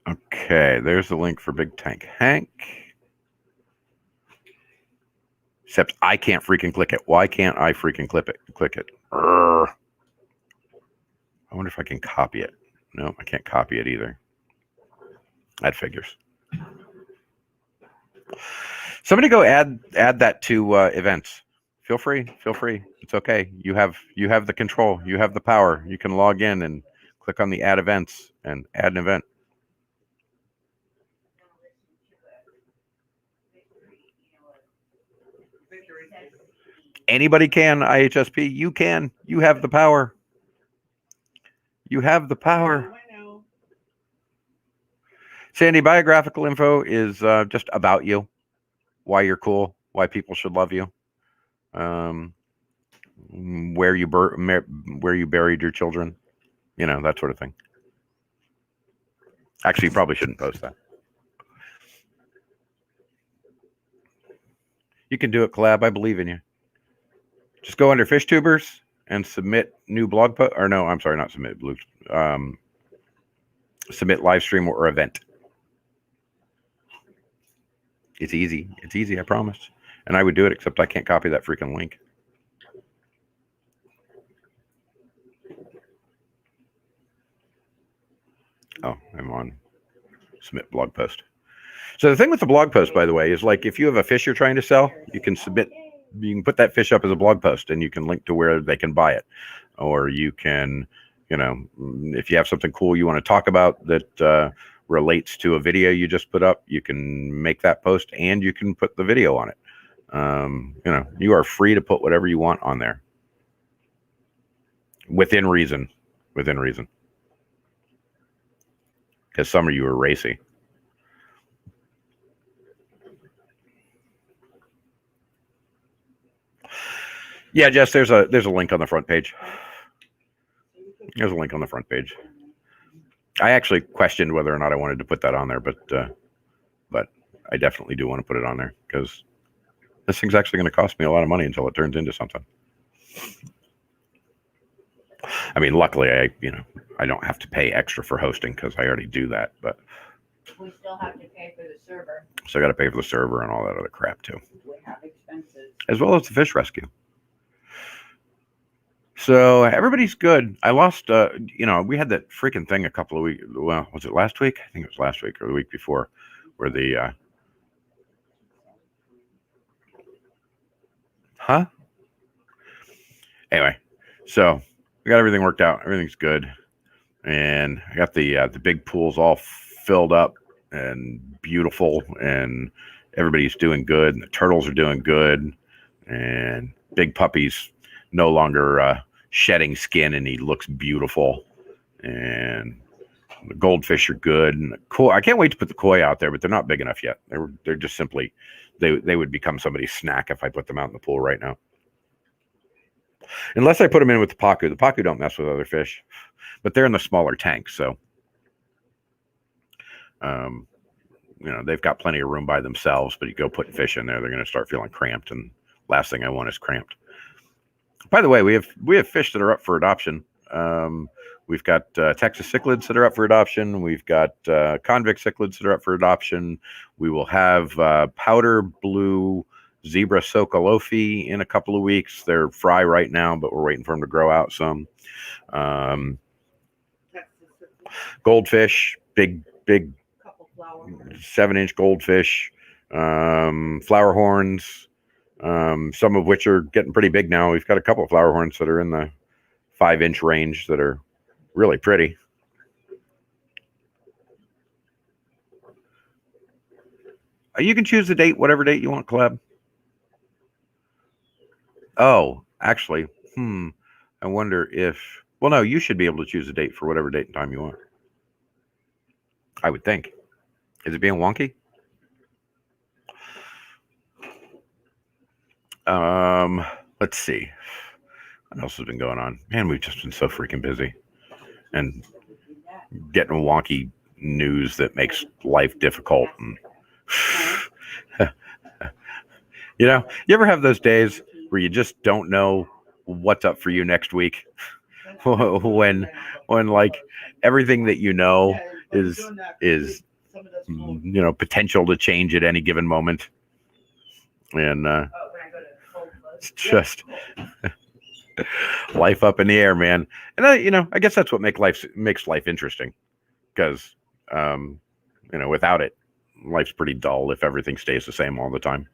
okay, there's the link for Big Tank Hank. Except I can't freaking click it. Why can't I freaking click it? Urgh. I wonder if I can copy it. No, I can't copy it either. That figures. Somebody go add that to events. Feel free. It's okay. You have the control. You have the power. You can log in and click on the add events and add an event. Anybody can, IHSP. You can. You have the power. You have the power. I know. Sandy, biographical info is just about you, why you're cool, why people should love you, where you buried your children, that sort of thing. Actually, you probably shouldn't post that. You can do it, Collab. I believe in you. Just go under Fish Tubers and submit new blog post. Or no, I'm sorry, not submit. Submit live stream or event. It's easy. It's easy, I promise. And I would do it, except I can't copy that freaking link. Oh, I'm on submit blog post. So the thing with the blog post, by the way, is like if you have a fish you're trying to sell, you can put that fish up as a blog post and you can link to where they can buy it. Or you can, if you have something cool you want to talk about that relates to a video you just put up, you can make that post and you can put the video on it. You are free to put whatever you want on there. Within reason. Because some of you are racy. Yeah, Jess, there's a link on the front page. There's a link on the front page. I actually questioned whether or not I wanted to put that on there, but I definitely do want to put it on there because this thing's actually going to cost me a lot of money until it turns into something. I mean, luckily, I don't have to pay extra for hosting because I already do that, but We still have to pay for the server. So I got to pay for the server and all that other crap too, We have expenses. as well as the fish rescue. So everybody's good. I lost, we had that freaking thing a couple of weeks. Well, was it last week? I think it was last week or the week before, where the, Anyway, so we got everything worked out. Everything's good, and I got the big pools all filled up and beautiful, and everybody's doing good. And the turtles are doing good, and Big Puppy's no longer shedding skin, and he looks beautiful. And the goldfish are good, and the koi, I can't wait to put the koi out there, but they're not big enough yet. They're just simply they would become somebody's snack if I put them out in the pool right now. Unless I put them in with the pacu. The pacu don't mess with other fish, but they're in the smaller tanks, so they've got plenty of room by themselves. But you go put fish in there, they're going to start feeling cramped, and last thing I want is cramped. By the way, we have fish that are up for adoption. We've got Texas cichlids that are up for adoption. We've got convict cichlids that are up for adoption. We will have powder blue zebra socolofi in a couple of weeks. They're fry right now, but we're waiting for them to grow out some. Goldfish, big 7-inch goldfish, flower horns, some of which are getting pretty big now. We've got a couple of flower horns that are in the 5-inch range that are really pretty. You can choose the date, whatever date you want, Collab. Oh, actually, I wonder if... Well, no, you should be able to choose a date for whatever date and time you want. I would think. Is it being wonky? Let's see. What else has been going on? Man, we've just been so freaking busy. And getting wonky news that makes life difficult. And you ever have those days where you just don't know what's up for you next week? when like everything that is potential to change at any given moment. And it's just life up in the air, man. And I guess that's what makes life interesting, because without it, life's pretty dull if everything stays the same all the time.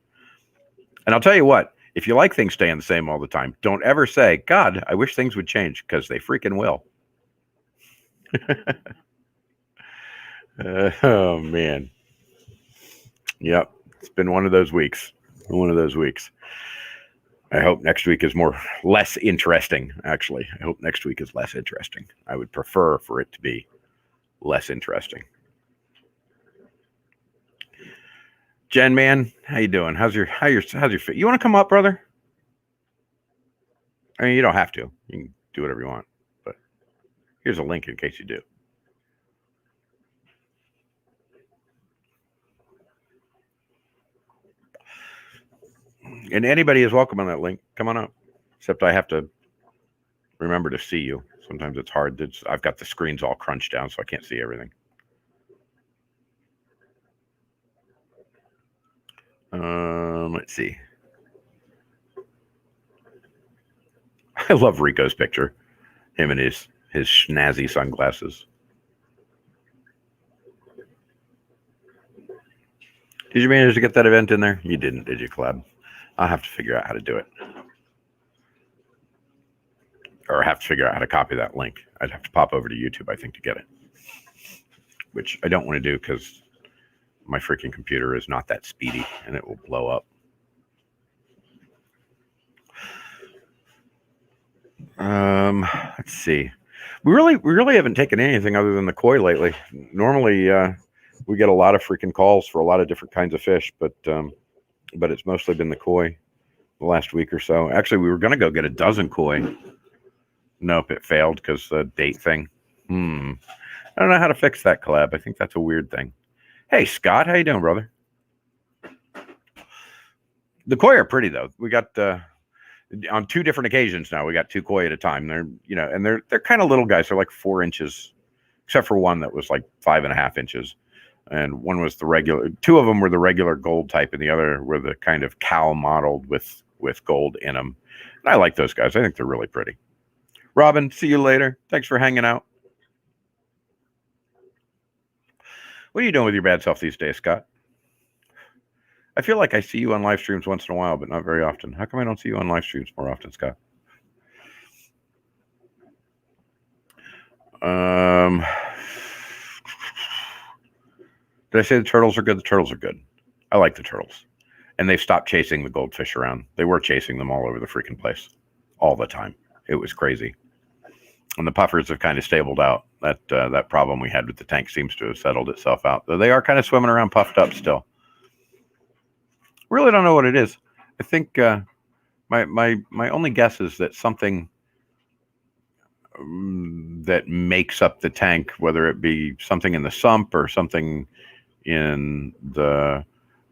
And I'll tell you what, if you like things staying the same all the time, don't ever say, God, I wish things would change, because they freaking will. Oh man. Yep, it's been one of those weeks. I hope next week is less interesting. Actually, I hope next week is less interesting. I would prefer for it to be less interesting. Jen, man, how you doing? How's your fit? You want to come up, brother? I mean, you don't have to. You can do whatever you want. But here's a link in case you do. And anybody is welcome on that link. Come on up. Except I have to remember to see you. Sometimes it's hard. I've got the screens all crunched down, so I can't see everything. Let's see. I love Rico's picture. Him and his snazzy sunglasses. Did you manage to get that event in there? You didn't, did you, Collab? I'll have to figure out how to do it. Or have to figure out how to copy that link. I'd have to pop over to YouTube, I think, to get it. Which I don't want to do because my freaking computer is not that speedy and it will blow up. Let's see. We really haven't taken anything other than the koi lately. Normally, we get a lot of freaking calls for a lot of different kinds of fish, but it's mostly been the koi the last week or so. Actually, we were going to go get a dozen koi. Nope, it failed because the date thing. I don't know how to fix that, Collab. I think that's a weird thing. Hey, Scott, how you doing, brother? The koi are pretty though. We got on 2 different occasions now. We got 2 koi at a time. They're kind of little guys. They're like 4 inches, except for one that was like 5.5 inches, and one was the regular. 2 of them were the regular gold type, and the other were the kind of cow modeled with gold in them. And I like those guys. I think they're really pretty. Robin, see you later. Thanks for hanging out. What are you doing with your bad self these days, Scott? I feel like I see you on live streams once in a while, but not very often. How come I don't see you on live streams more often, Scott? Did I say the turtles are good? The turtles are good. I like the turtles. And they've stopped chasing the goldfish around. They were chasing them all over the freaking place. All the time. It was crazy. And the puffers have kind of stabled out. That problem we had with the tank seems to have settled itself out. Though they are kind of swimming around puffed up still. Really don't know what it is. I think my only guess is that something that makes up the tank, whether it be something in the sump or something in the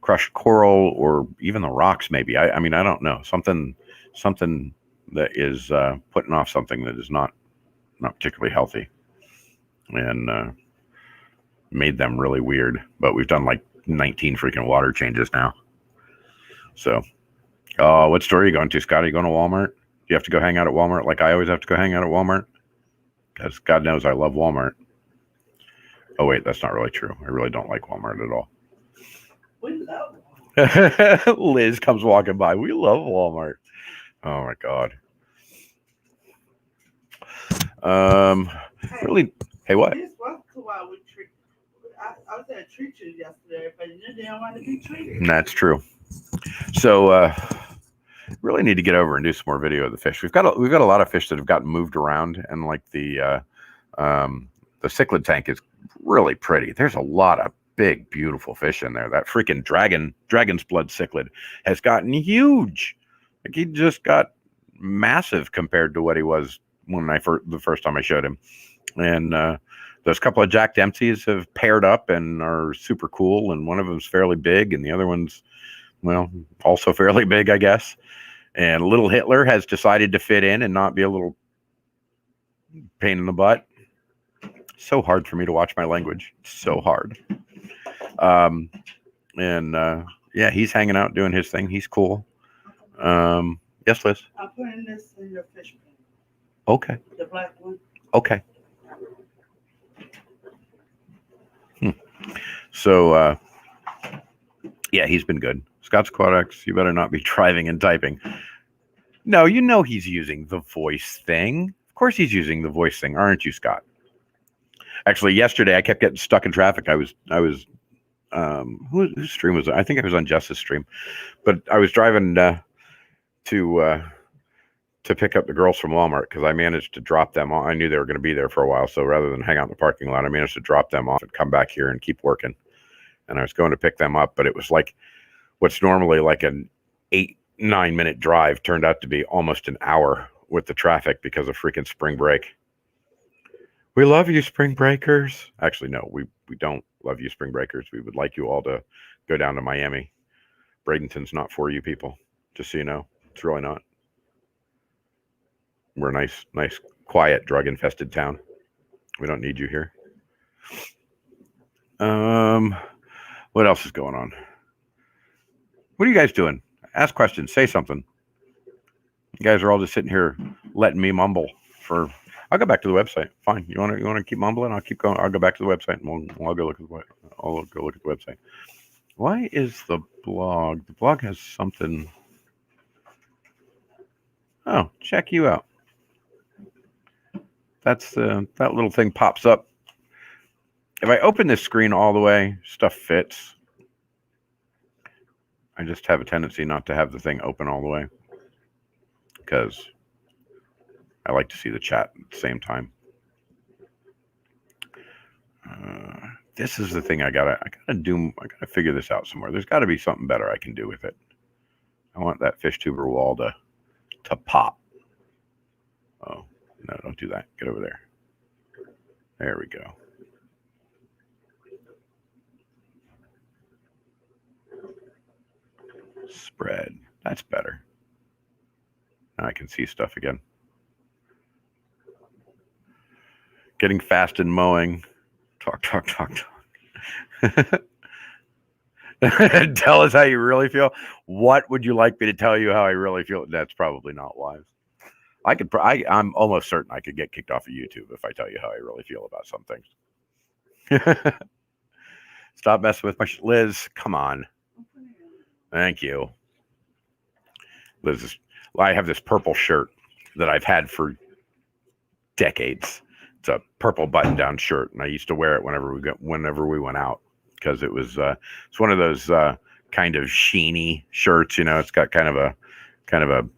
crushed coral or even the rocks, maybe. I mean, I don't know. Something that is putting off something that is not particularly healthy, and made them really weird. But we've done like 19 freaking water changes now. So, what store are you going to, Scott? Are you going to Walmart? Do you have to go hang out at Walmart like I always have to go hang out at Walmart? Because God knows I love Walmart. Oh, wait, that's not really true. I really don't like Walmart at all. We love Walmart. Liz comes walking by. We love Walmart. Oh, my God. Really? Hey, what? This was why we treat. I was at treat you yesterday, but you didn't want to be treated. That's true. So, really need to get over and do some more video of the fish. We've got a lot of fish that have gotten moved around, and like the cichlid tank is really pretty. There's a lot of big, beautiful fish in there. That freaking dragon's blood cichlid has gotten huge. Like he just got massive compared to what he was when the first time I showed him. And those couple of Jack Dempseys have paired up and are super cool. And one of them's fairly big, and the other one's, well, also fairly big, I guess. And little Hitler has decided to fit in and not be a little pain in the butt. So hard for me to watch my language. So hard. Yeah, he's hanging out doing his thing. He's cool. Yes, Liz. I'm putting this in your fish pan. Okay. The black one. Okay. So, yeah, he's been good. Scott's Quadex, you better not be driving and typing. No, you know he's using the voice thing. Of course he's using the voice thing, aren't you, Scott? Actually, yesterday I kept getting stuck in traffic. I was whose stream was it? I think I was on Jess's stream. But I was driving to pick up the girls from Walmart because I managed to drop them off. I knew they were going to be there for a while, so rather than hang out in the parking lot, I managed to drop them off and come back here and keep working. And I was going to pick them up, but it was like what's normally like an 8-9 minute drive turned out to be almost an hour with the traffic because of freaking spring break. We love you, spring breakers. Actually, no, we don't love you, spring breakers. We would like you all to go down to Miami. Bradenton's not for you people, just so you know. It's really not. We're a nice, quiet, drug-infested town. We don't need you here. What else is going on? What are you guys doing? Ask questions. Say something. You guys are all just sitting here letting me mumble for... I'll go back to the website. Fine. You want to keep mumbling? I'll keep going. I'll go back to the website and I'll go look at the website. Why is the blog? The blog has something. Oh, check you out. That's that little thing pops up. If I open this screen all the way, stuff fits. I just have a tendency not to have the thing open all the way because I like to see the chat at the same time. This is the thing I gotta figure this out somewhere. There's got to be something better I can do with it. I want that fish tuber wall to pop. Oh no! Don't do that. Get over there. There we go. Spread. That's better. Now I can see stuff again. Getting fast and mowing. Talk. Tell us how you really feel. What would you like me to tell you how I really feel? That's probably not wise. I'm almost certain I could get kicked off of YouTube if I tell you how I really feel about some things. Stop messing with my Liz. Come on. Thank you. Liz, I have this purple shirt that I've had for decades. It's a purple button-down shirt, and I used to wear it whenever we went out because it was it's one of those kind of sheeny shirts. You know, it's got kind of a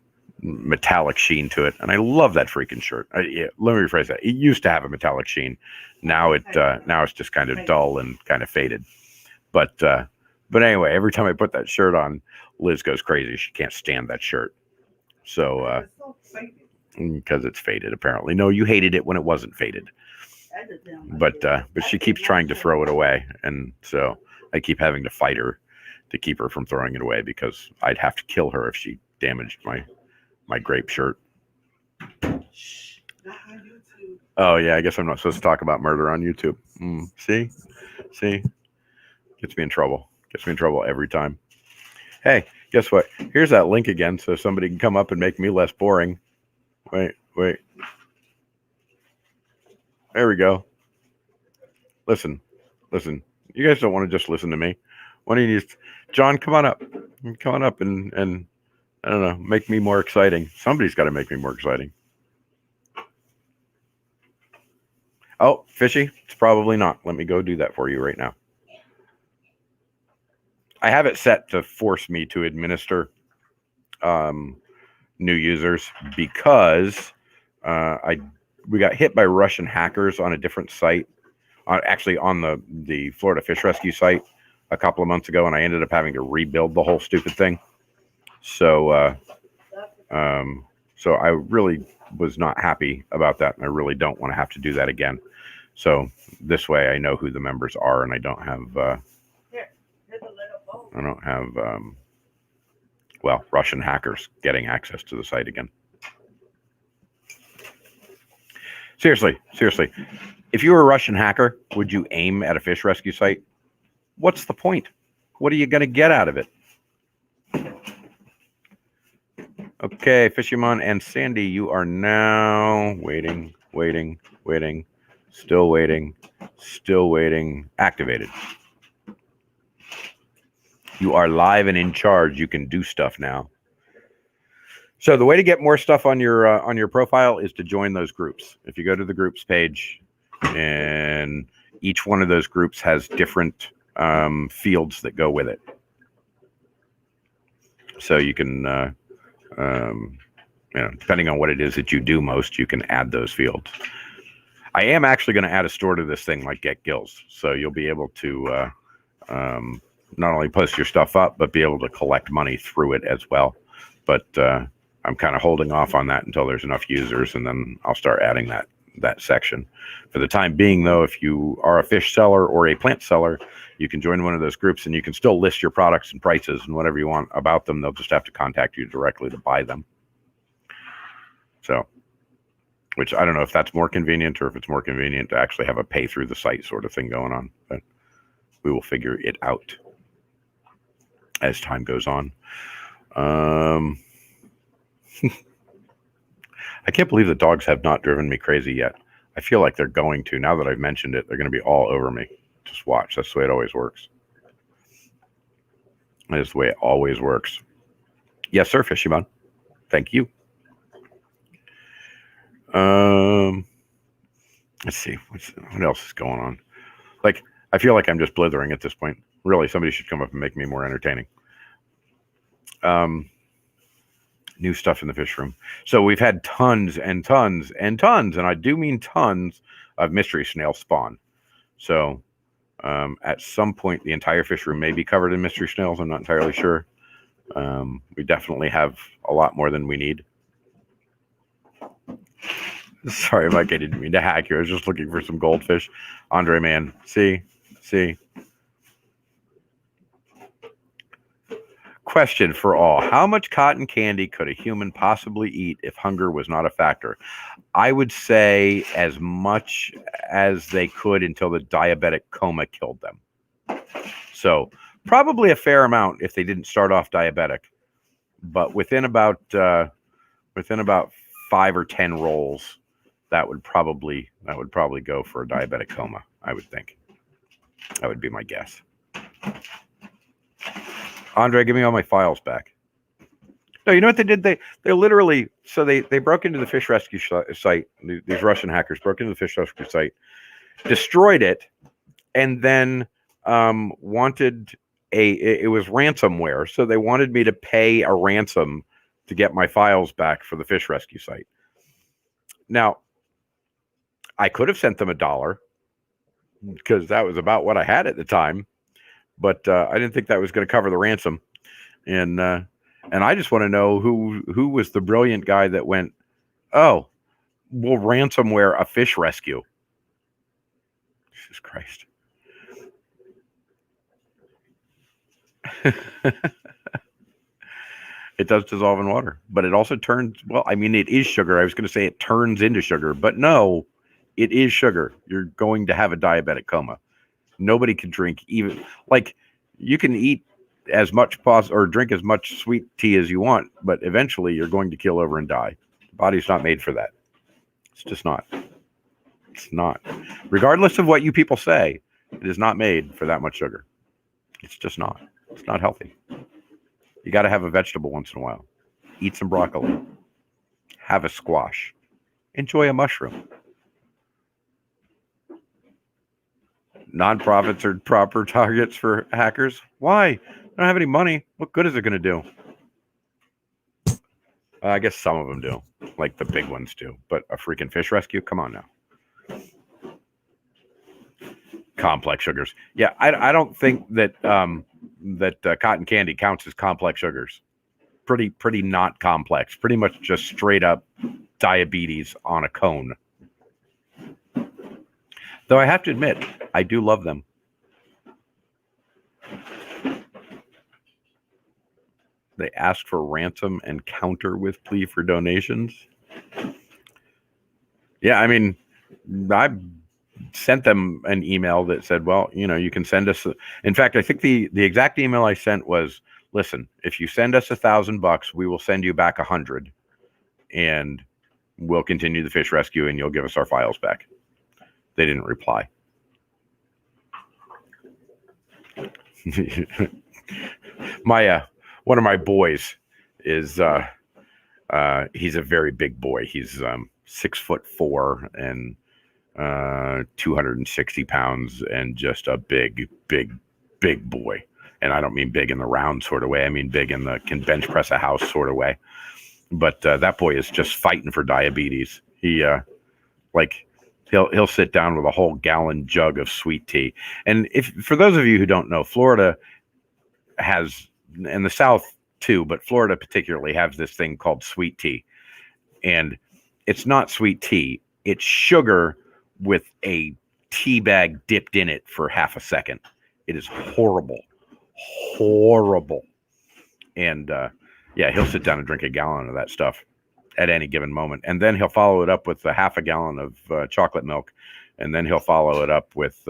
metallic sheen to it, and I love that freaking shirt. Let me rephrase that. It used to have a metallic sheen. Now it's just kind of dull and kind of faded. But anyway, every time I put that shirt on, Liz goes crazy. She can't stand that shirt. So because it's faded, apparently. No, you hated it when it wasn't faded. But she keeps trying to throw it away, and so I keep having to fight her to keep her from throwing it away because I'd have to kill her if she damaged my grape shirt. Oh yeah, I guess I'm not supposed to talk about murder on YouTube. See, gets me in trouble. Gets me in trouble every time. Hey, guess what? Here's that link again, so somebody can come up and make me less boring. Wait. There we go. Listen. You guys don't want to just listen to me. Why don't you just, John, come on up. Come on up and I don't know, make me more exciting. Somebody's got to make me more exciting. Oh, fishy? It's probably not. Let me go do that for you right now. I have it set to force me to administer new users because we got hit by Russian hackers on a different site, actually on the Florida Fish Rescue site a couple of months ago, and I ended up having to rebuild the whole stupid thing. So I really was not happy about that, and I really don't want to have to do that again. So this way, I know who the members are, and I don't have Russian hackers getting access to the site again. Seriously, if you were a Russian hacker, would you aim at a fish rescue site? What's the point? What are you going to get out of it? Okay, Fisherman and Sandy, you are now waiting, still waiting, activated. You are live and in charge. You can do stuff now. So the way to get more stuff on your profile is to join those groups. If you go to the groups page, and each one of those groups has different fields that go with it. So you can Depending on what it is that you do most, you can add those fields. I am actually going to add a store to this thing like Get Gills. So you'll be able to not only post your stuff up, but be able to collect money through it as well. But I'm kind of holding off on that until there's enough users, and then I'll start adding that section. For the time being, though, if you are a fish seller or a plant seller, you can join one of those groups, and you can still list your products and prices and whatever you want about them. They'll just have to contact you directly to buy them. So, which I don't know if that's more convenient or if it's more convenient to actually have a pay through the site sort of thing going on, but we will figure it out as time goes on. I can't believe the dogs have not driven me crazy yet. I feel like they're going to. Now that I've mentioned it, they're going to be all over me. Just watch. That's the way it always works. That is the way it always works. Yes, sir, Fishymon. Thank you. Let's see. What else is going on? Like, I feel like I'm just blithering at this point. Really, somebody should come up and make me more entertaining. New stuff in the fish room. So we've had tons and tons and tons, and I do mean tons of mystery snail spawn. So at some point, the entire fish room may be covered in mystery snails. I'm not entirely sure. We definitely have a lot more than we need. Sorry, Mike, I didn't mean to hack you. I was just looking for some goldfish. Andre, man. See. Question for all. How much cotton candy could a human possibly eat if hunger was not a factor? I would say as much as they could until the diabetic coma killed them. So probably a fair amount if they didn't start off diabetic. But within about 5 or 10 rolls, that would probably go for a diabetic coma, I would think. That would be my guess. Andre, give me all my files back. No, you know what they did? They literally, so they broke into the fish rescue site. These Russian hackers broke into the fish rescue site, destroyed it, and then wanted it was ransomware. So they wanted me to pay a ransom to get my files back for the fish rescue site. Now, I could have sent them $1 because that was about what I had at the time, but I didn't think that was going to cover the ransom. And I just want to know who was the brilliant guy that went, oh, we'll ransomware a fish rescue. Jesus Christ. It does dissolve in water, but it also turns, well, I mean, it is sugar. I was going to say it turns into sugar, but no, it is sugar. You're going to have a diabetic coma. Nobody can drink even, like, you can eat as much or drink as much sweet tea as you want, but eventually you're going to keel over and die. The body's not made for that. It's just not. It's not. Regardless of what you people say, it is not made for that much sugar. It's just not. It's not healthy. You got to have a vegetable once in a while. Eat some broccoli. Have a squash. Enjoy a mushroom. Nonprofits are proper targets for hackers. Why? They don't have any money. What good is it going to do? I guess some of them do, like the big ones do. But a freaking fish rescue? Come on now. Complex sugars. Yeah, I don't think that cotton candy counts as complex sugars. Pretty not complex. Pretty much just straight up diabetes on a cone. Though I have to admit, I do love them. They asked for ransom and counter with plea for donations. Yeah, I mean, I sent them an email that said, well, you can send us. In fact, I think the exact email I sent was, listen, if you send us $1,000, we will send you back 100 and we'll continue the fish rescue and you'll give us our files back. They didn't reply. One of my boys is he's a very big boy. He's 6'4" and 260 pounds and just a big boy. And I don't mean big in the round sort of way. I mean big in the can bench press a house sort of way. but that boy is just fighting for diabetes. He like he'll sit down with a whole gallon jug of sweet tea. And if for those of you who don't know, Florida has, and the South too, but Florida particularly has this thing called sweet tea. And it's not sweet tea. It's sugar with a tea bag dipped in it for half a second. It is horrible. Horrible. And yeah, he'll sit down and drink a gallon of that stuff at any given moment. And then he'll follow it up with a half a gallon of chocolate milk. And then he'll follow it up with,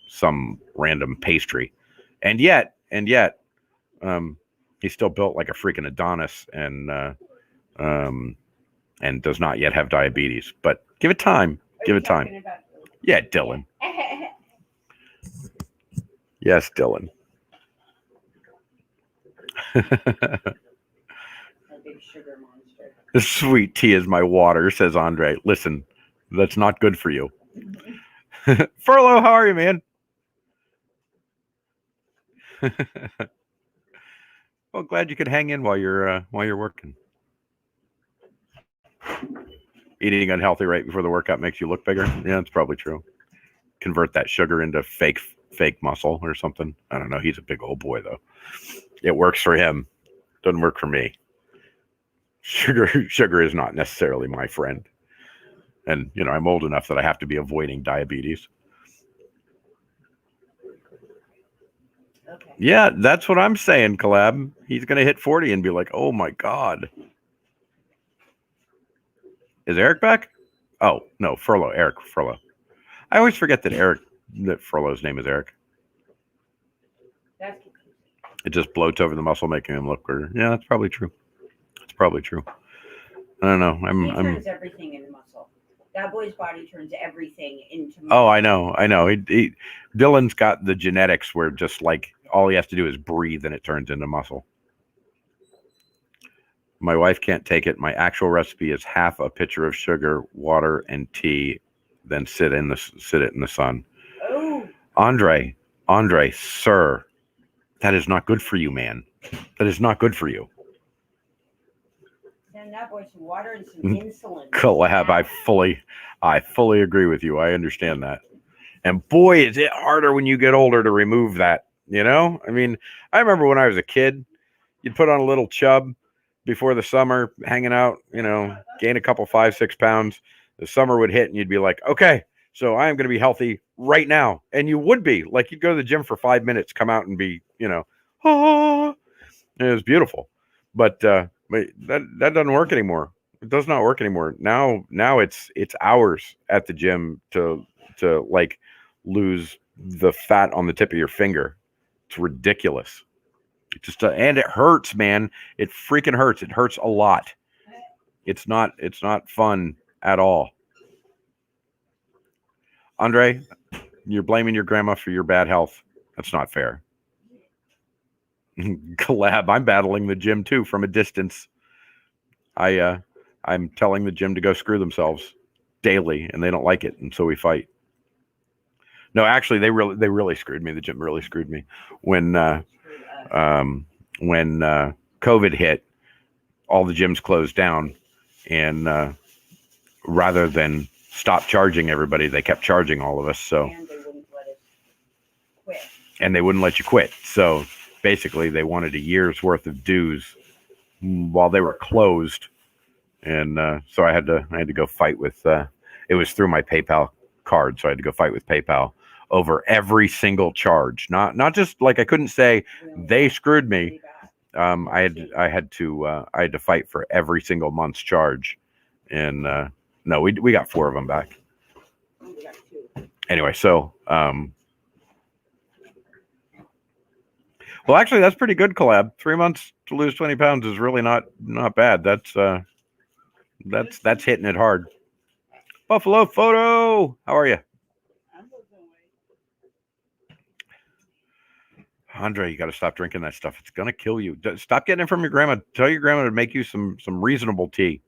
some random pastry. And yet, he's still built like a freaking Adonis and does not yet have diabetes. But give it time. Give it time. Yeah, Dylan. Yes, Dylan. A big sugar monster. The sweet tea is my water, says Andre. Listen, that's not good for you. Furlough, how are you, man? Well, glad you could hang in while you're working. Eating unhealthy right before the workout makes you look bigger. Yeah, it's probably true. Convert that sugar into fake muscle or something. I don't know. He's a big old boy though. It works for him. Doesn't work for me. Sugar is not necessarily my friend. And I'm old enough that I have to be avoiding diabetes. Okay. Yeah, that's what I'm saying, Collab. He's going to hit 40 and be like, oh my God. Is Eric back? Oh, no, Furlough. Eric Furlough. I always forget that Furlough's name is Eric. That's confusing. It just bloats over the muscle, making him look weird. Yeah, that's probably true. It's probably true. I don't know. He turns everything into muscle. That boy's body turns everything into muscle. Oh, I know. Dylan's got the genetics where just like all he has to do is breathe and it turns into muscle. My wife can't take it. My actual recipe is half a pitcher of sugar, water, and tea, then sit it in the sun. Oh. Andre, sir, that is not good for you, man. That is not good for you. Send that boy some water and some insulin. Collab, I fully agree with you. I understand that. And boy, is it harder when you get older to remove that, I mean, I remember when I was a kid, you'd put on a little chub before the summer, hanging out, gain a couple 5-6 pounds. The summer would hit and you'd be like, okay, so I am going to be healthy right now. And you would be like, you'd go to the gym for 5 minutes, come out and be, ah. It was beautiful. But that doesn't work anymore. It does not work anymore. Now it's hours at the gym to like lose the fat on the tip of your finger. It's ridiculous. And it hurts, man. It freaking hurts. It hurts a lot. It's not fun at all. Andre, you're blaming your grandma for your bad health. That's not fair. Collab, I'm battling the gym too from a distance. I'm telling the gym to go screw themselves daily, and they don't like it, and so we fight. No, actually, they really screwed me. The gym really screwed me when COVID hit. All the gyms closed down, and rather than stop charging everybody, they kept charging all of us. So, And they wouldn't let us quit. And they wouldn't let you quit. So basically, they wanted a year's worth of dues while they were closed, and so I had to go fight with. It was through my PayPal card, so I had to go fight with PayPal over every single charge. Not just like I couldn't say they screwed me. I had to fight for every single month's charge, and no, we got 4 of them back. Anyway, so well, actually, that's pretty good, Collab. 3 months to lose 20 pounds is really not bad. That's hitting it hard. Buffalo Photo, how are you? Andre, you got to stop drinking that stuff. It's going to kill you. Stop getting it from your grandma. Tell your grandma to make you some reasonable tea.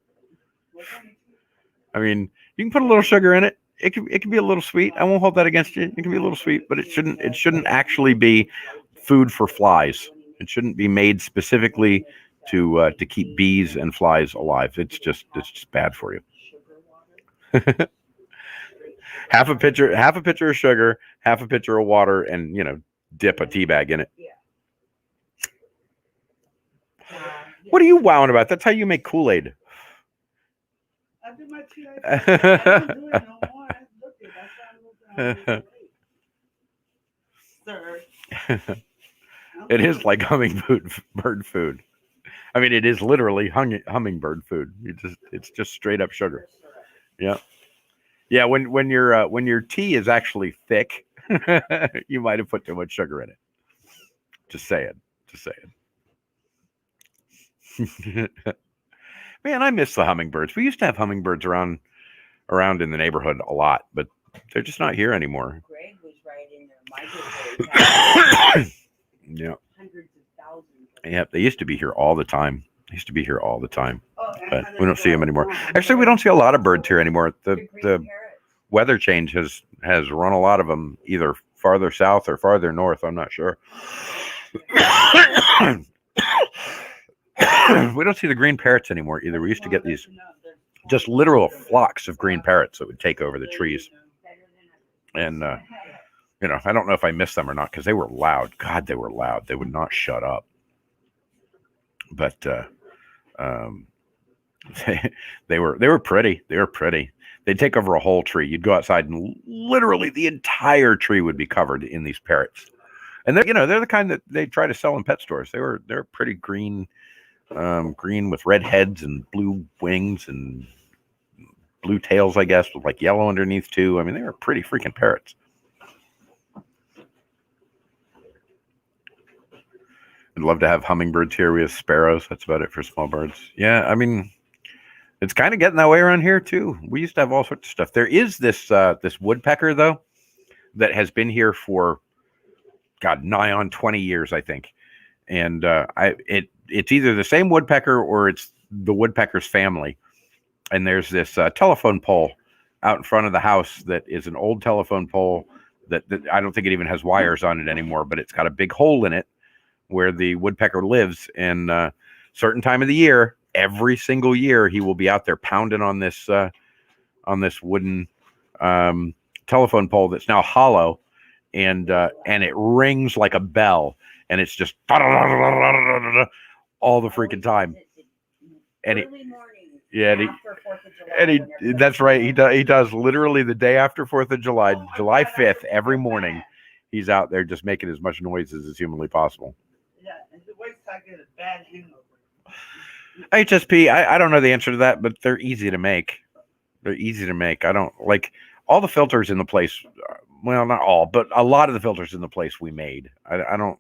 I mean, you can put a little sugar in it. It can be a little sweet. I won't hold that against you. It can be a little sweet, but it shouldn't actually be food for flies. It shouldn't be made specifically to keep bees and flies alive. It's just bad for you. half a pitcher of sugar, half a pitcher of water, and dip a tea bag in it. Yeah. What are you wowing about? That's how you make Kool-Aid. I do my tea. I don't do it no more. I look it. That's why I'm looking. Sir. It is like hummingbird food. I mean, it is literally hummingbird food. It's just straight up sugar. Yeah. Yeah, when your tea is actually thick, you might have put too much sugar in it. Just saying. Man, I miss the hummingbirds. We used to have hummingbirds around in the neighborhood a lot, but they're just not here anymore. Greg was right in there. Migratory. Yeah. Hundreds of thousands. Yeah, they used to be here all the time. Oh, But we don't see them anymore. Actually, we don't see a lot of birds here anymore. The weather change has run a lot of them either farther south or farther north. I'm not sure. We don't see the green parrots anymore either. We used to get these just literal flocks of green parrots that would take over the trees. And, I don't know if I miss them or not because they were loud. God, they were loud. They would not shut up. But they were pretty. They were pretty. They'd take over a whole tree. You'd go outside and literally the entire tree would be covered in these parrots. And they're the kind that they try to sell in pet stores. They're pretty green with red heads and blue wings and blue tails, I guess, with like yellow underneath too. I mean, they were pretty freaking parrots. I'd love to have hummingbirds here. We have sparrows. That's about it for small birds. Yeah, I mean, it's kind of getting that way around here too. We used to have all sorts of stuff. There is this woodpecker though that has been here for nigh on 20 years, I think. And it's either the same woodpecker or it's the woodpecker's family. And there's this telephone pole out in front of the house that is an old telephone pole that I don't think it even has wires on it anymore, but it's got a big hole in it where the woodpecker lives. And certain time of the year, every single year, he will be out there pounding on this wooden telephone pole that's now hollow, and it rings like a bell, and it's just all the freaking time. And that's right. He does literally the day after 4th of July, July 5th, every morning. He's out there just making as much noise as is humanly possible. Yeah, and the waits I get a bad hangover. HSP, I don't know the answer to that, but they're easy to make. I don't like all the filters in the place. Well, not all, but a lot of the filters in the place we made. I don't,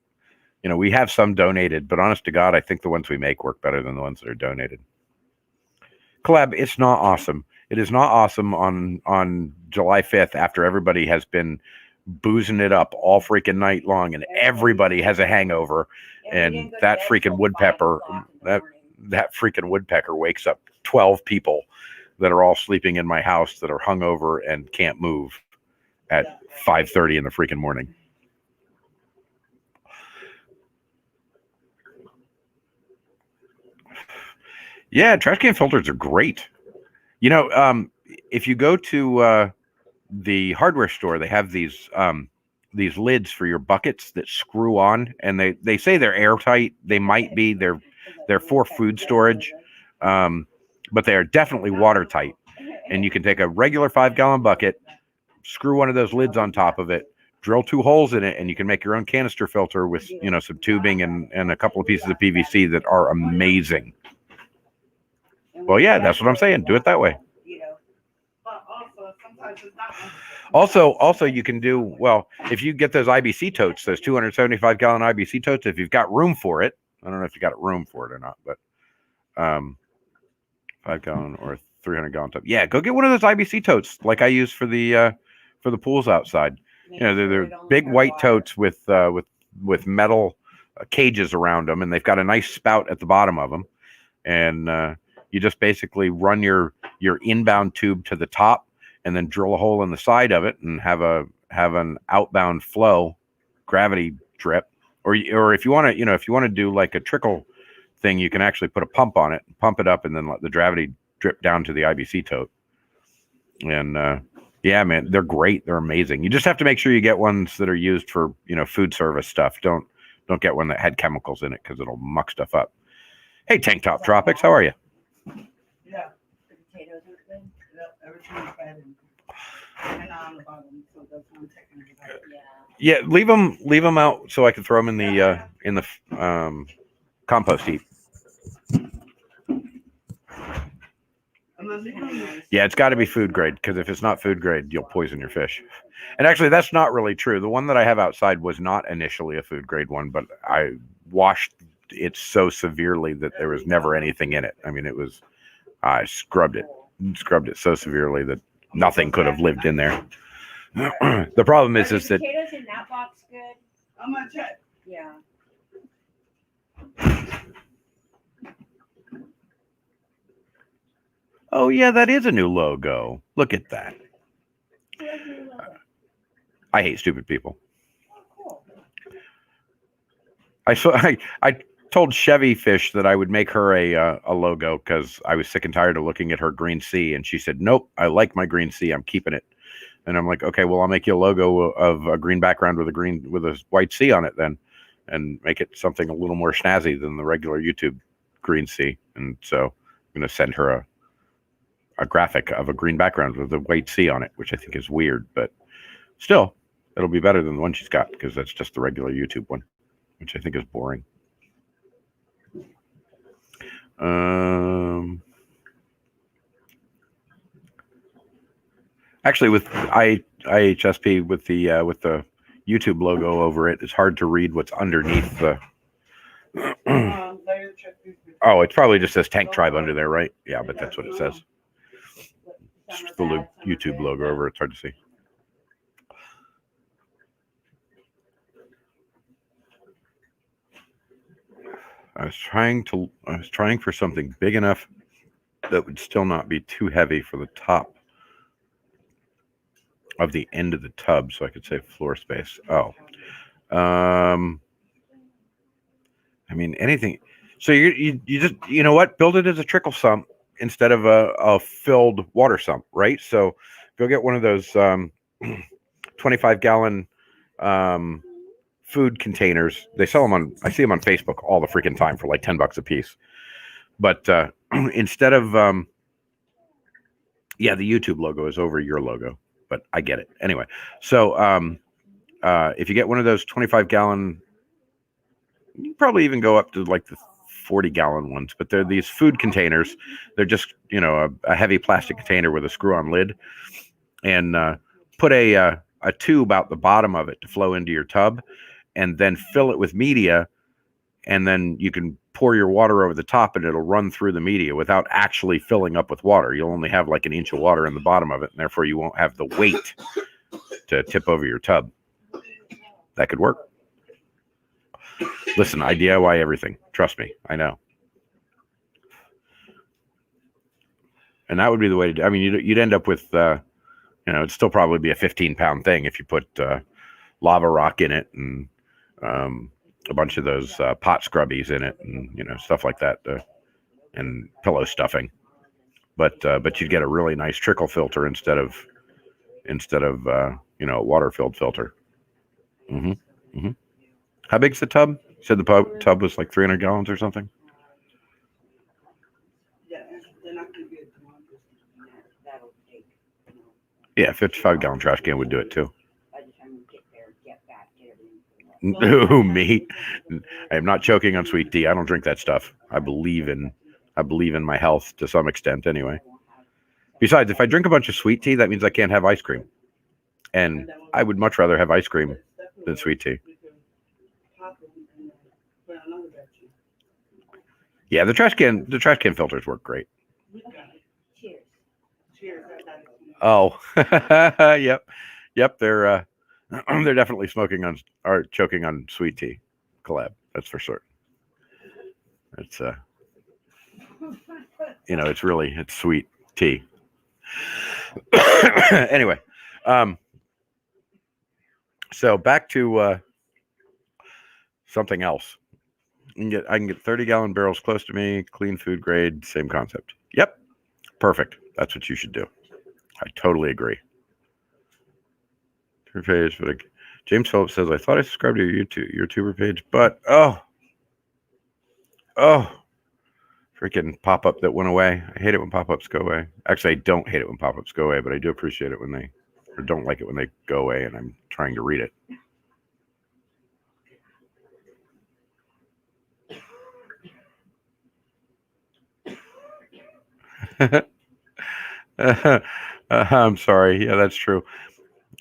we have some donated, but honest to God, I think the ones we make work better than the ones that are donated. Collab, it's not awesome. It is not awesome on July 5th after everybody has been boozing it up all freaking night long and everybody has a hangover, and that freaking woodpecker, that freaking woodpecker wakes up 12 people that are all sleeping in my house that are hungover and can't move at 5:30 in the freaking morning. Yeah, trash can filters are great. If you go to the hardware store, they have these lids for your buckets that screw on, and they say they're airtight. They might be. They're for food storage, but they are definitely watertight. And you can take a regular 5-gallon bucket, screw one of those lids on top of it, drill 2 holes in it, and you can make your own canister filter with some tubing and a couple of pieces of PVC that are amazing. Well, yeah, that's what I'm saying. Do it that way. But also, sometimes it's not. Also, you can do, well, if you get those IBC totes, those 275-gallon IBC totes, if you've got room for it. I don't know if you got room for it or not, but 5-gallon or 300-gallon tote. Yeah, go get one of those IBC totes like I use for the pools outside. They're big white totes with metal cages around them, and they've got a nice spout at the bottom of them. And you just basically run your inbound tube to the top, and then drill a hole in the side of it, and have an outbound flow gravity drip. Or if you want to, do like a trickle thing, you can actually put a pump on it, pump it up, and then let the gravity drip down to the IBC tote. And yeah, man, they're great. They're amazing. You just have to make sure you get ones that are used for, food service stuff. Don't get one that had chemicals in it because it'll muck stuff up. Hey, Tank Top Tropics, how are you? Yeah, The potatoes are good. yep, everything's bad. And on the bottom, so that's one technique. Yeah. Yeah, leave them out so I can throw them in the compost heap. Unless you can Yeah, it's got to be food grade, because if it's not food grade, you'll poison your fish. And actually, that's not really true. The one that I have outside was not initially a food grade one, but I washed it so severely that there was never anything in it. I mean, I scrubbed it so severely that nothing could have lived in there. The problem Are is the that potatoes in that box good? I'm gonna check. Yeah. oh yeah, that is a new logo. Look at that. Who has the new logo? I hate stupid people. Oh, cool. I told Chevy Fish that I would make her a logo because I was sick and tired of looking at her green C, and she said, "Nope, I like my green C. I'm keeping it." And I'm like, "Okay, well, I'll make you a logo of a green background with a white C on it then, and make it something a little more snazzy than the regular YouTube green C." And so I'm going to send her a graphic of a green background with a white C on it, which I think is weird, but still, it'll be better than the one she's got because that's just the regular YouTube one, which I think is boring. Actually, with IHSP with the YouTube logo over it, it's hard to read what's underneath the. Later check these. Oh, it probably just says Tank Tribe under there, right? Yeah, but that's what it says. Some It's are the bad, some are YouTube good. logo over. It's hard to see. I was trying for something big enough that would still not be too heavy for the top of the end of the tub, so I could save floor space. Oh, I mean anything. So you just what? Build it as a trickle sump instead of a filled water sump, right? So go get one of those 25-gallon food containers. They sell them I see them on Facebook all the freaking time for like $10 a piece. But instead of the YouTube logo is over your logo, but I get it anyway. So if you get one of those 25-gallon, you can probably even go up to like the 40-gallon ones, but they're these food containers. They're just a heavy plastic container with a screw-on lid, and put a tube out the bottom of it to flow into your tub, and then fill it with media, and then you can pour your water over the top and it'll run through the media without actually filling up with water. You'll only have like an inch of water in the bottom of it, and therefore you won't have the weight to tip over your tub. That could work. Listen, I DIY everything. Trust me, I know. And that would be the way to do. I mean, you'd end up with, it'd still probably be a 15-pound thing if you put lava rock in it and a bunch of those pot scrubbies in it and stuff like that, and pillow stuffing. But you'd get a really nice trickle filter instead of a water-filled filter. How big's the tub? You said the tub was like 300 gallons or something? Yeah, they're not gonna get it. That'll take, Yeah, 55-gallon trash can would do it too. by the time we get there, get back, get everything. No, me. I am not choking on sweet tea. I don't drink that stuff. I believe in my health to some extent anyway. Besides, if I drink a bunch of sweet tea, that means I can't have ice cream. And I would much rather have ice cream than sweet tea. Yeah, the trash can filters work great. Cheers. Cheers. Oh, yep. They're definitely choking on sweet tea collab. That's for sure. It's it's sweet tea. Anyway, so back to something else. I can get 30-gallon barrels close to me, clean food grade, same concept. Yep, perfect. That's what you should do. I totally agree. Your page, but James Phillips says, I thought I subscribed to your YouTuber page, but oh, freaking pop-up that went away. I hate it when pop-ups go away. Actually, I don't hate it when pop-ups go away, but I do appreciate it when they, or don't like it when they go away and I'm trying to read it. I'm sorry. Yeah, that's true.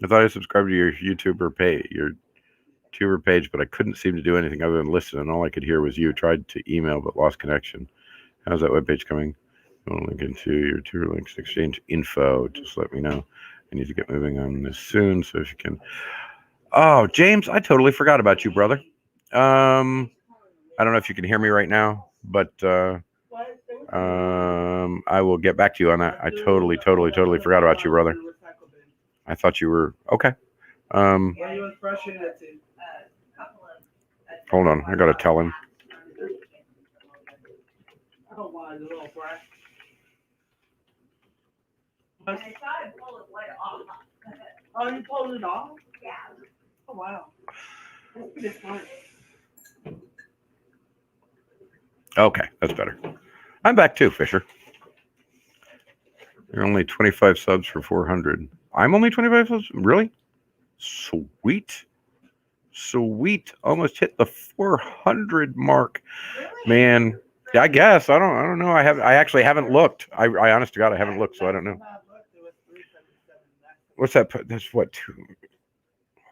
I thought I subscribed to your YouTuber page, but I couldn't seem to do anything other than listen, and all I could hear was you. Tried to email, but lost connection. How's that webpage coming? I'll link into your Tuber links exchange info. Just let me know. I need to get moving on this soon, so if you can. Oh, James, I totally forgot about you, brother. I don't know if you can hear me right now, but I will get back to you on that. I totally forgot about you, brother. I thought you were okay. Hold on, I gotta tell him. And I thought I pulled it right off. Oh, you pulled it off? Yeah. Oh, wow. That's pretty smart. Okay, that's better. I'm back too, Fisher. You're only 25 subs for 400. I'm only 25 subs? Really? Sweet. Almost hit the 400 mark. Really? Man, yeah, I guess. I don't know. I actually haven't looked. I honest to God, I haven't looked, so I don't know. What's that? That's what?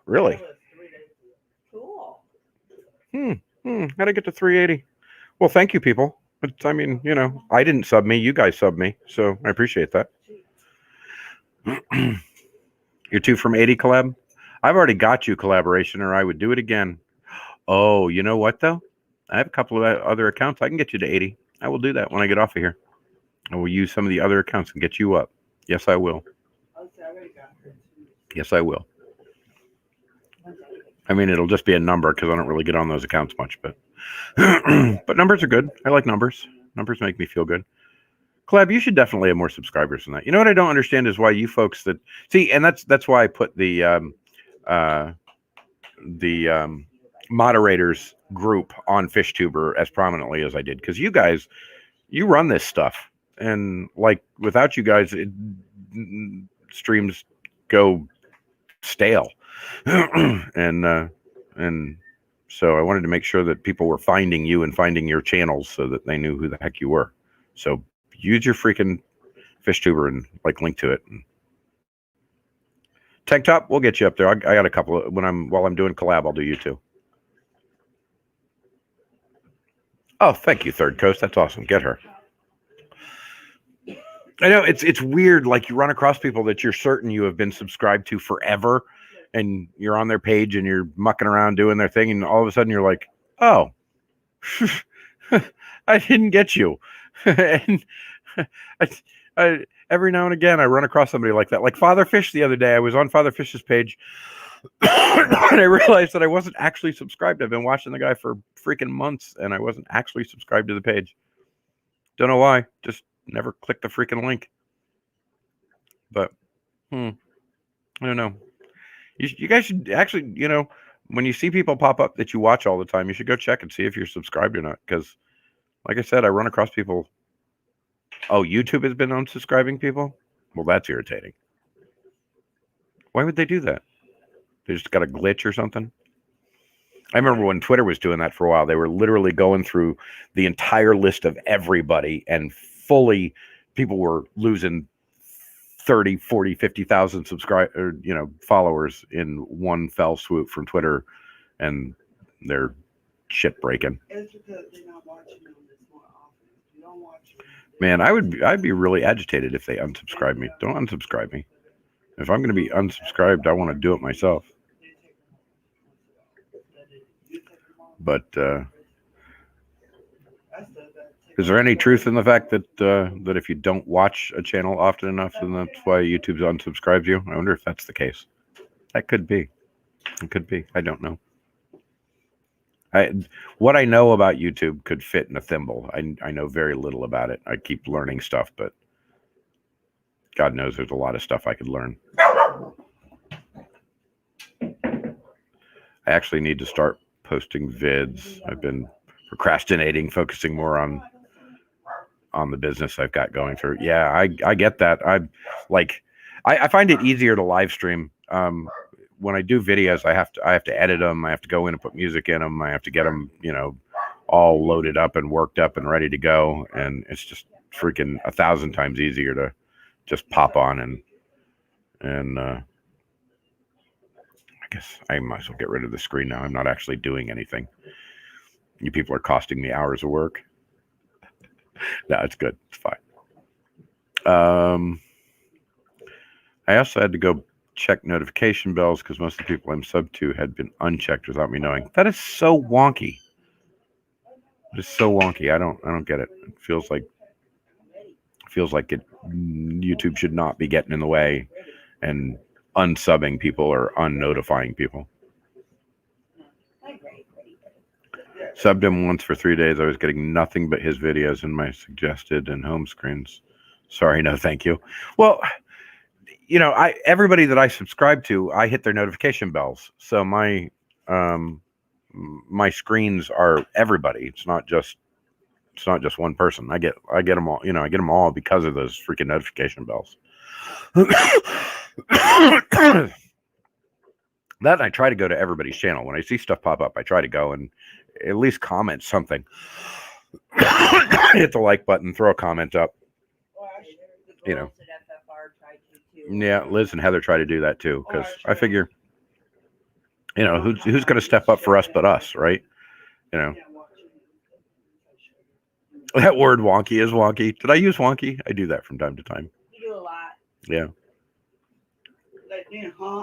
Really? Cool. How'd I get to 380? Well, thank you, people. But I mean, I didn't sub me. You guys subbed me, so I appreciate that. You're 2 from 80 collab? I've already got you collaboration, or I would do it again. Oh, you know what, though? I have a couple of other accounts. I can get you to 80. I will do that when I get off of here. I will use some of the other accounts and get you up. Yes, I will. Yes, I will. I mean, it'll just be a number because I don't really get on those accounts much, but but numbers are good. I like numbers. Numbers make me feel good. Collab, you should definitely have more subscribers than that. You know what I don't understand is why you folks that see, and that's why I put the moderators group on FishTuber as prominently as I did, because you guys, you run this stuff, and like without you guys, streams go stale, and so I wanted to make sure that people were finding you and finding your channels so that they knew who the heck you were. So use your freaking FishTuber and like link to it. Tank Top, we'll get you up there. I got a couple of, while I'm doing collab, I'll do you too. Oh, thank you, Third Coast. That's awesome. Get her. I know it's weird. Like you run across people that you're certain you have been subscribed to forever, and you're on their page and you're mucking around doing their thing, and all of a sudden you're like, oh, I didn't get you. And I every now and again I run across somebody like that. Like Father Fish the other day, I was on Father Fish's page and I realized that I wasn't actually subscribed. I've been watching the guy for freaking months and I wasn't actually subscribed to the page. Don't know why. Just never clicked the freaking link. But I don't know. You guys should actually, when you see people pop up that you watch all the time, you should go check and see if you're subscribed or not. Because like I said, I run across people. Oh, YouTube has been unsubscribing people? Well, that's irritating. Why would they do that? They just got a glitch or something? I remember when Twitter was doing that for a while. They were literally going through the entire list of everybody, and people were losing 30, 40, 50,000 followers in one fell swoop from Twitter, and they're shit breaking. It's because they're not watching them this more often. You don't watch them. Man, I'd be really agitated if they unsubscribe me. Don't unsubscribe me. If I'm going to be unsubscribed, I want to do it myself. But is there any truth in the fact that that if you don't watch a channel often enough, then that's why YouTube unsubscribes you? I wonder if that's the case. That could be. It could be. I don't know. What I know about YouTube could fit in a thimble. I know very little about it. I keep learning stuff, but God knows there's a lot of stuff I could learn. I actually need to start posting vids. I've been procrastinating, focusing more on the business I've got going through. Yeah, I get that. I find it easier to live stream. When I do videos, I have to edit them. I have to go in and put music in them. I have to get them, all loaded up and worked up and ready to go. And it's just freaking 1,000 times easier to just pop on and I guess I might as well get rid of the screen now. I'm not actually doing anything. You people are costing me hours of work. No, it's good. It's fine. I also had to go check notification bells because most of the people I'm sub to had been unchecked without me knowing. That is so wonky. It is so wonky. I don't get it. It feels like YouTube should not be getting in the way and unsubbing people or unnotifying people. Subbed him once for 3 days. I was getting nothing but his videos in my suggested and home screens. Sorry, no thank you. Well, everybody that I subscribe to, I hit their notification bells. So my screens are everybody. It's not just one person. I get them all. I get them all because of those freaking notification bells. That I try to go to everybody's channel. When I see stuff pop up, I try to go and at least comment something. Hit the like button, throw a comment up. Girls at FFR tried to too. Yeah, Liz and Heather try to do that too, because I figure, who's going to step up for us but us, right? That word wonky is wonky. Did I use wonky? I do that from time to time. You do a lot. Yeah.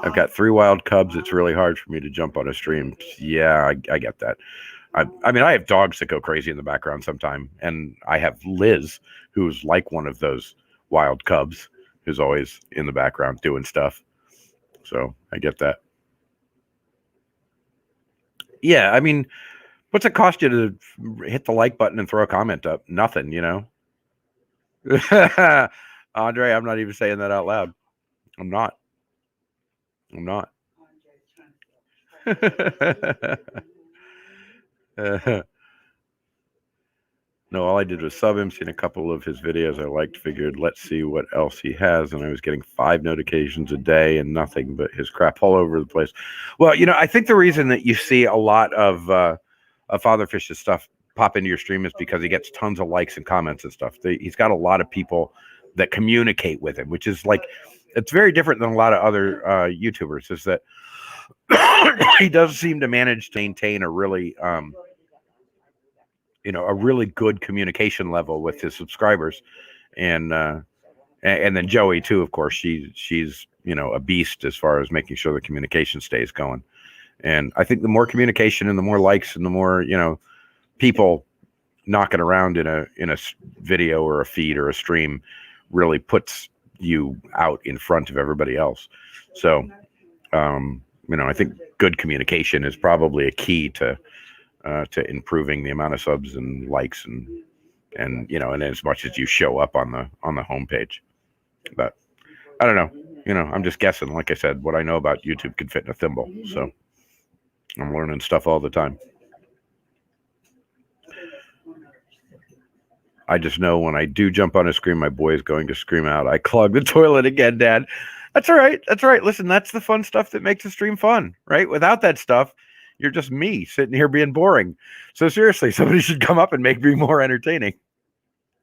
I've got 3 wild cubs. It's really hard for me to jump on a stream. Yeah, I get that. I mean, I have dogs that go crazy in the background sometime, and I have Liz, who's like one of those wild cubs, who's always in the background doing stuff. So I get that. Yeah, I mean, what's it cost you to hit the like button and throw a comment up? Nothing, Andre, I'm not even saying that out loud. I'm not. No, all I did was sub him, seen a couple of his videos I liked, figured let's see what else he has, and I was getting 5 notifications a day and nothing but his crap all over the place. Well, I think the reason that you see a lot of Fatherfish's stuff pop into your stream is because he gets tons of likes and comments and stuff. He's got a lot of people that communicate with him, which is like, it's very different than a lot of other YouTubers, is that he does seem to manage to maintain a really a really good communication level with his subscribers, and then Joey too, of course. She's a beast as far as making sure the communication stays going. And I think the more communication and the more likes and the more people knocking around in a video or a feed or a stream really puts you out in front of everybody else. So I think good communication is probably a key to improving the amount of subs and likes and as much as you show up on the homepage. But I don't know. I'm just guessing. Like I said, what I know about YouTube can fit in a thimble. So I'm learning stuff all the time. I just know when I do jump on a screen, my boy is going to scream out, "I clogged the toilet again, Dad." That's all right. That's right. Listen, that's the fun stuff that makes the stream fun, right? Without that stuff, you're just me sitting here being boring. So seriously, somebody should come up and make me more entertaining.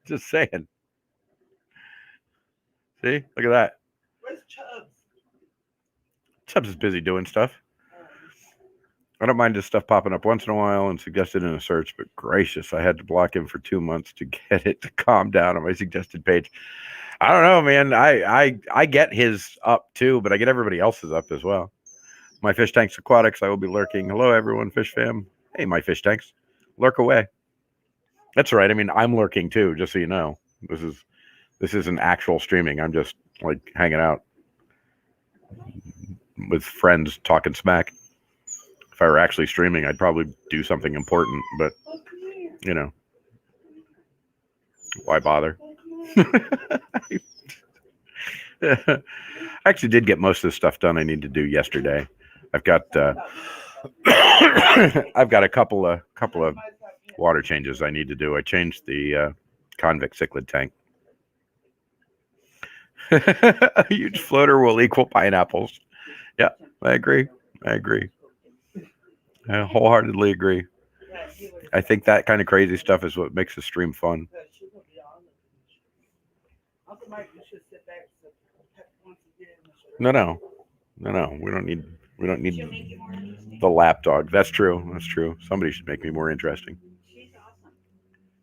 Just saying. See? Look at that. Where's Chubbs? Chubbs is busy doing stuff. I don't mind this stuff popping up once in a while and suggested in a search, but gracious, I had to block him for 2 months to get it to calm down on my suggested page. I don't know, man. I get his up too, but I get everybody else's up as well. My Fish Tanks Aquatics, I will be lurking. Hello, everyone, Fish Fam. Hey, my Fish Tanks. Lurk away. That's right. I mean, I'm lurking too, just so you know. This isn't actual streaming. I'm just like hanging out with friends talking smack. If I were actually streaming, I'd probably do something important, but Oh, come here. you know, why bother? I actually did get most of the stuff done I need to do yesterday. I've got I've got a couple of water changes I need to do. I changed the convict cichlid tank. A huge floater will equal pineapples. Yeah, I agree. I wholeheartedly agree. I think that kind of crazy stuff is what makes the stream fun. Uncle Mike, you should sit back once again. No. We don't need She'll make you more interesting. the lap dog. That's true. Somebody should make me more interesting. She's awesome.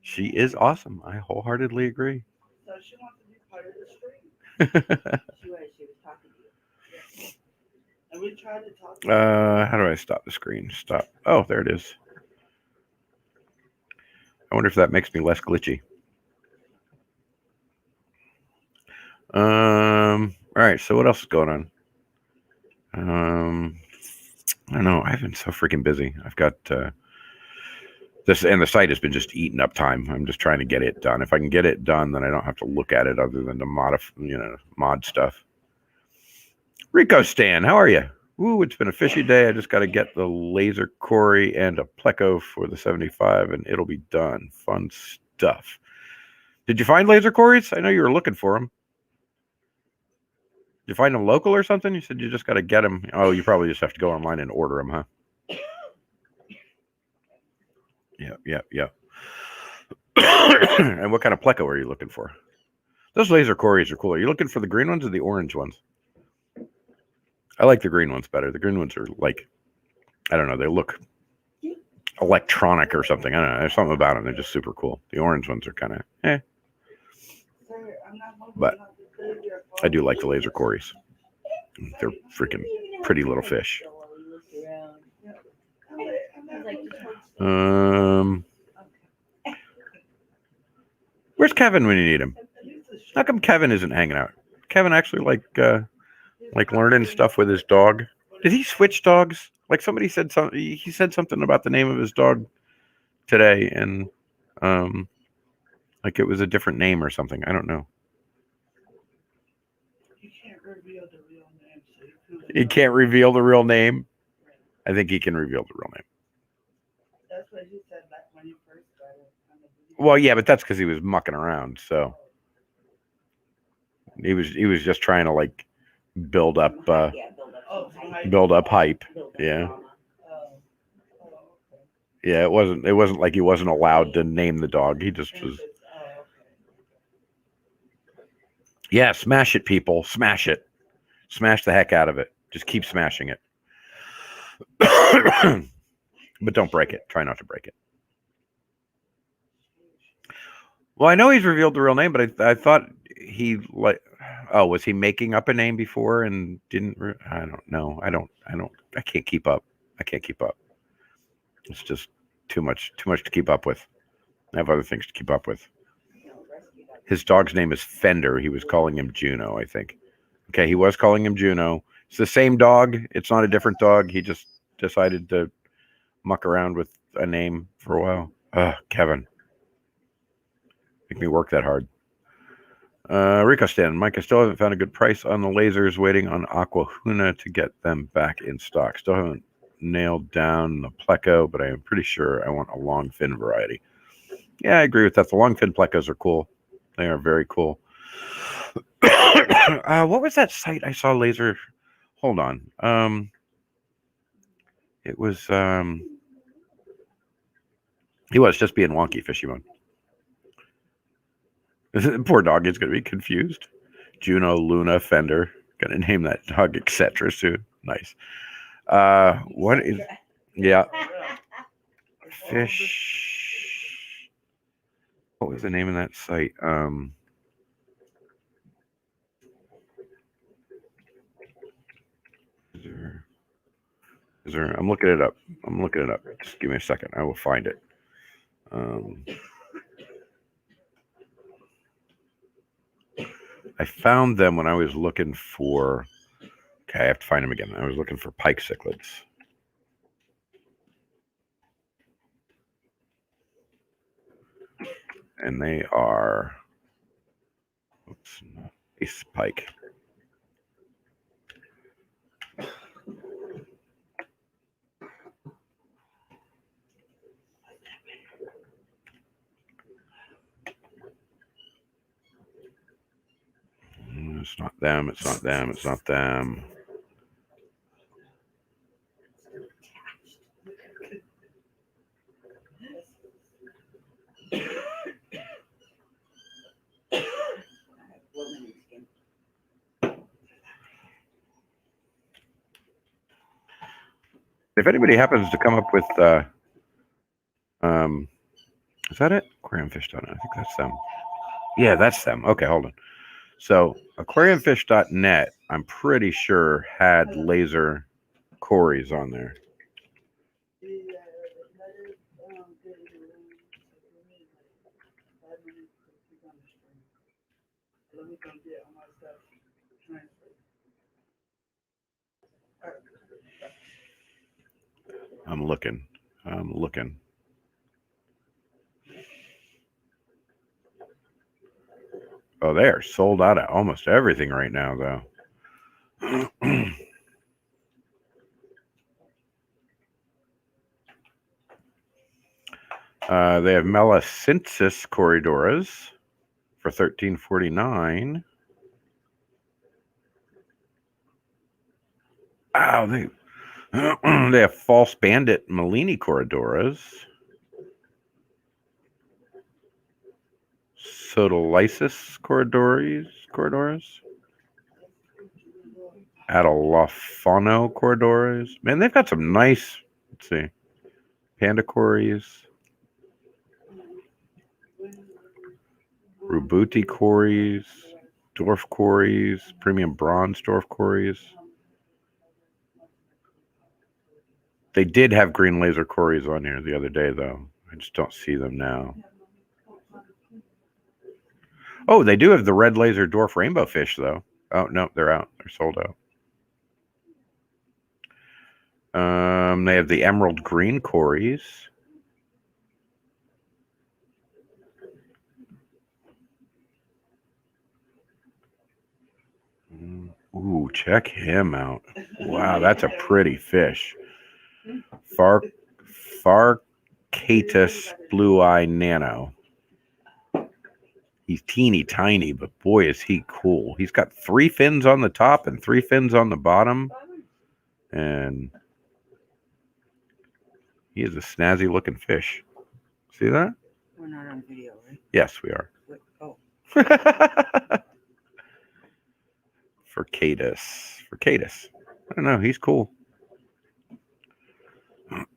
She is awesome. I wholeheartedly agree. So she wants to be part of the stream. She was talking to you. And we tried to talk to her. How do I stop the screen? Stop. Oh, there it is. I wonder if that makes me less glitchy. All right. So what else is going on? I don't know. I've been so freaking busy. I've got this, and the site has been just eating up time. I'm just trying to get it done. If I can get it done, then I don't have to look at it other than to mod stuff. Rico Stan, how are you? Ooh, it's been a fishy day. I just got to get the laser Corey and a Pleco for the 75, and it'll be done. Fun stuff. Did you find laser Corys? I know you were looking for them. Did you find them local or something? You said you just got to get them. Oh, you probably just have to go online and order them, huh? Yeah. And what kind of Pleco are you looking for? Those laser Corys are cool. Are you looking for the green ones or the orange ones? I like the green ones better. The green ones are like, I don't know, they look electronic or something. I don't know. There's something about them. They're just super cool. The orange ones are kind of, Sir, I'm not moving But out the food here. I do like the laser Corys. They're freaking pretty little fish. Where's Kevin when you need him? How come Kevin isn't hanging out? Kevin actually like learning stuff with his dog. Did he switch dogs? Like somebody said something. He said something about the name of his dog today, and like it was a different name or something. I don't know. He can't reveal the real name. So He can't reveal the real name. I think he can reveal the real name. That's what he said back when he first started. Well, yeah, but that's because he was mucking around. So he was just trying to like build up Build up hype. Yeah. Yeah, it wasn't like he wasn't allowed to name the dog. He just was. Yeah, smash it, people. Smash it. Smash the heck out of it. Just keep smashing it. But don't break it. Try not to break it. Well, I know he's revealed the real name, but I thought he like. Oh, was he making up a name before and didn't? I don't know. I can't keep up. It's just too much to keep up with. I have other things to keep up with. His dog's name is Fender. He was calling him Juno, I think. Okay, he was calling him Juno. It's the same dog. It's not a different dog. He just decided to muck around with a name for a while. Kevin. Make me work that hard. Rico Stan, Mike, I still haven't found a good price on the lasers. Waiting on Aquahuna to get them back in stock. Still haven't nailed down the Pleco, but I am pretty sure I want a long fin variety. Yeah, I agree with that. The long fin Plecos are cool. They are very cool. What was that site I saw laser? Hold on. It was he was just being wonky, Fishy Moon. Poor dog is going to be confused. Juno, Luna, Fender. Going to name that dog, etc. soon. Nice. What is? Yeah. Fish. What was the name of that site? Is there? I'm looking it up. Just give me a second. I will find it. I found them when I was looking for. Okay, I have to find them again. I was looking for pike cichlids. And they are, oops, ace pike. It's not them. It's not them. It's not them. If anybody happens to come up with, is that it? Aquariumfish.net. I think that's them. Yeah, that's them. Okay, hold on. So aquariumfish.net, I'm pretty sure had laser cories on there. I'm looking. Oh, they are sold out of almost everything right now, though. They have Melacensis corridoras for $13.49. Wow, they have false bandit Malini corridoras. Sodolysis corridoras. Adelophono corridoras. Man, they've got some nice, let's see, panda cories. Rubuti cories. Dwarf cories. Premium bronze dwarf cories. They did have green laser cories on here the other day, though. I just don't see them now. Oh, they do have the red laser dwarf rainbow fish, though. Oh, no, they're out. They're sold out. They have the emerald green cories. Ooh, check him out. Wow, that's a pretty fish. Farcatus blue eye nano. He's teeny tiny, but boy, is he cool. He's got 3 fins on the top and 3 fins on the bottom. And he is a snazzy looking fish. See that? We're not on video, right? Yes, we are. Oh. Farcatus. I don't know. He's cool.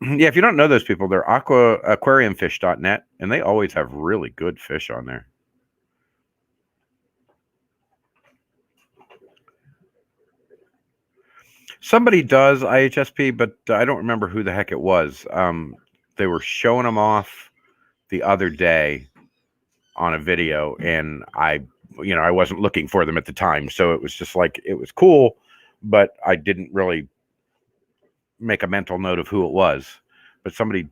Yeah, if you don't know those people, they're aquariumfish.net, and they always have really good fish on there. Somebody does IHSP, but I don't remember who the heck it was. They were showing them off the other day on a video, and I wasn't looking for them at the time, so it was just like, it was cool, but I didn't really make a mental note of who it was. But somebody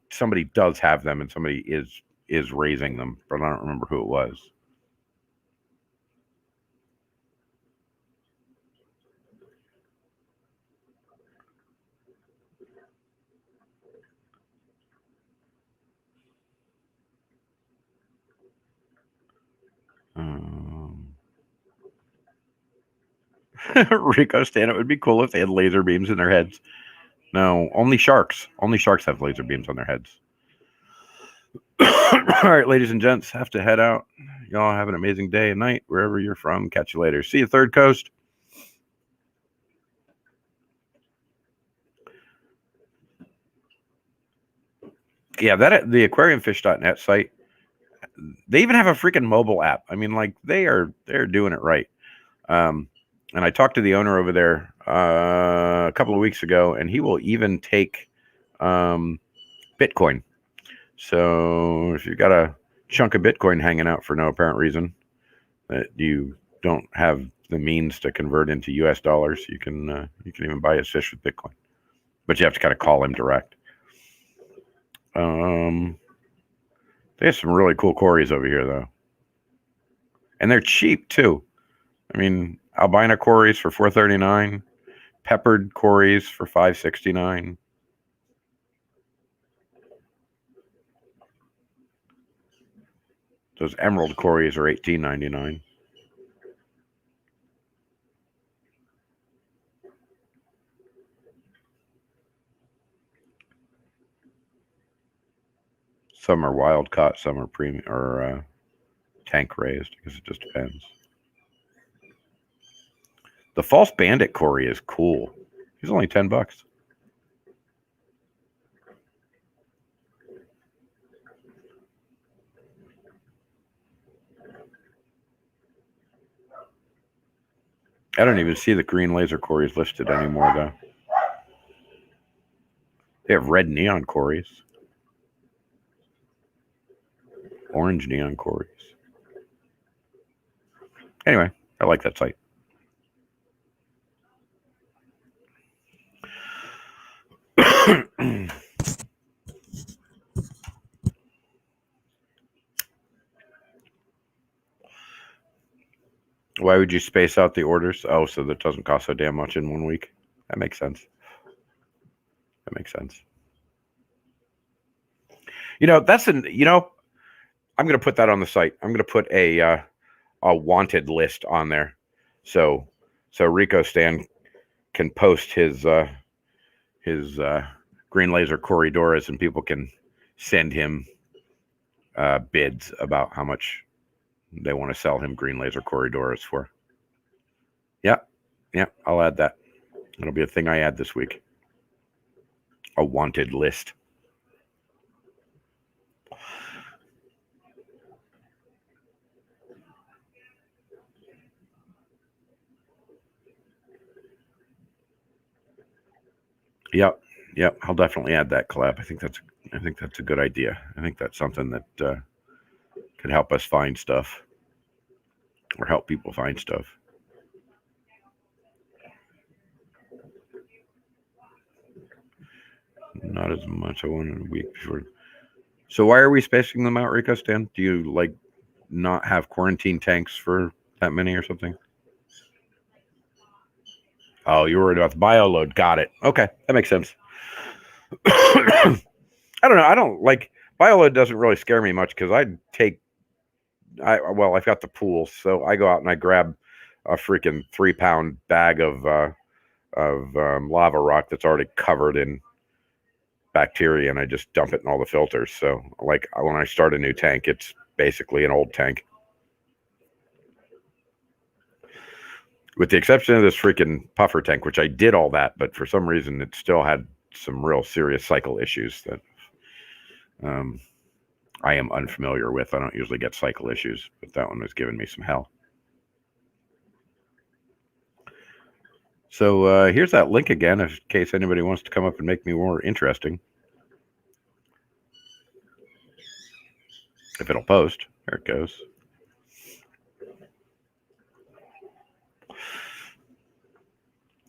does have them, and somebody is raising them, but I don't remember who it was. Rico Stan, it would be cool if they had laser beams in their heads. No, only sharks. Only sharks have laser beams on their heads. All right, ladies and gents, have to head out. Y'all have an amazing day and night wherever you're from. Catch you later. See you, Third Coast. Yeah, the aquariumfish.net site, they even have a freaking mobile app. I mean, like, they're doing it right. And I talked to the owner over there a couple of weeks ago, and he will even take Bitcoin. So if you've got a chunk of Bitcoin hanging out for no apparent reason that you don't have the means to convert into US dollars, you can even buy his fish with Bitcoin, but you have to kind of call him direct. They have some really cool cories over here, though. And they're cheap, too. I mean, albino cories for $4.39. Peppered cories for $5.69. Those emerald cories are $18.99. Some are wild caught, some are premium or tank raised. I guess it just depends. The false bandit cory is cool. He's only $10. I don't even see the green laser cories listed anymore, though. They have red neon cories, orange neon cories. Anyway, I like that site. Why would you space out the orders? Oh, so that doesn't cost so damn much in 1 week. That makes sense. That makes sense. I'm going to put that on the site. I'm going to put a wanted list on there, so Rico Stan can post his green laser corridoras, and people can send him bids about how much they want to sell him green laser corridoras for. Yeah, I'll add that. It'll be a thing I add this week. A wanted list. Yep. I'll definitely add that collab. I think that's a good idea. I think that's something that could help us find stuff, or help people find stuff. Not as much. I wanted a week before. So why are we spacing them out, Rico Stan? Do you not have quarantine tanks for that many or something? Oh, you're worried about the bio load. Got it. Okay, that makes sense. I don't know. I don't like bio load. Doesn't really scare me much because I've got the pool, so I go out and I grab a freaking 3-pound bag of lava rock that's already covered in bacteria, and I just dump it in all the filters. So when I start a new tank, it's basically an old tank. With the exception of this freaking puffer tank, which I did all that, but for some reason it still had some real serious cycle issues that I am unfamiliar with. I don't usually get cycle issues, but that one was giving me some hell. So here's that link again, in case anybody wants to come up and make me more interesting. If it'll post. There it goes.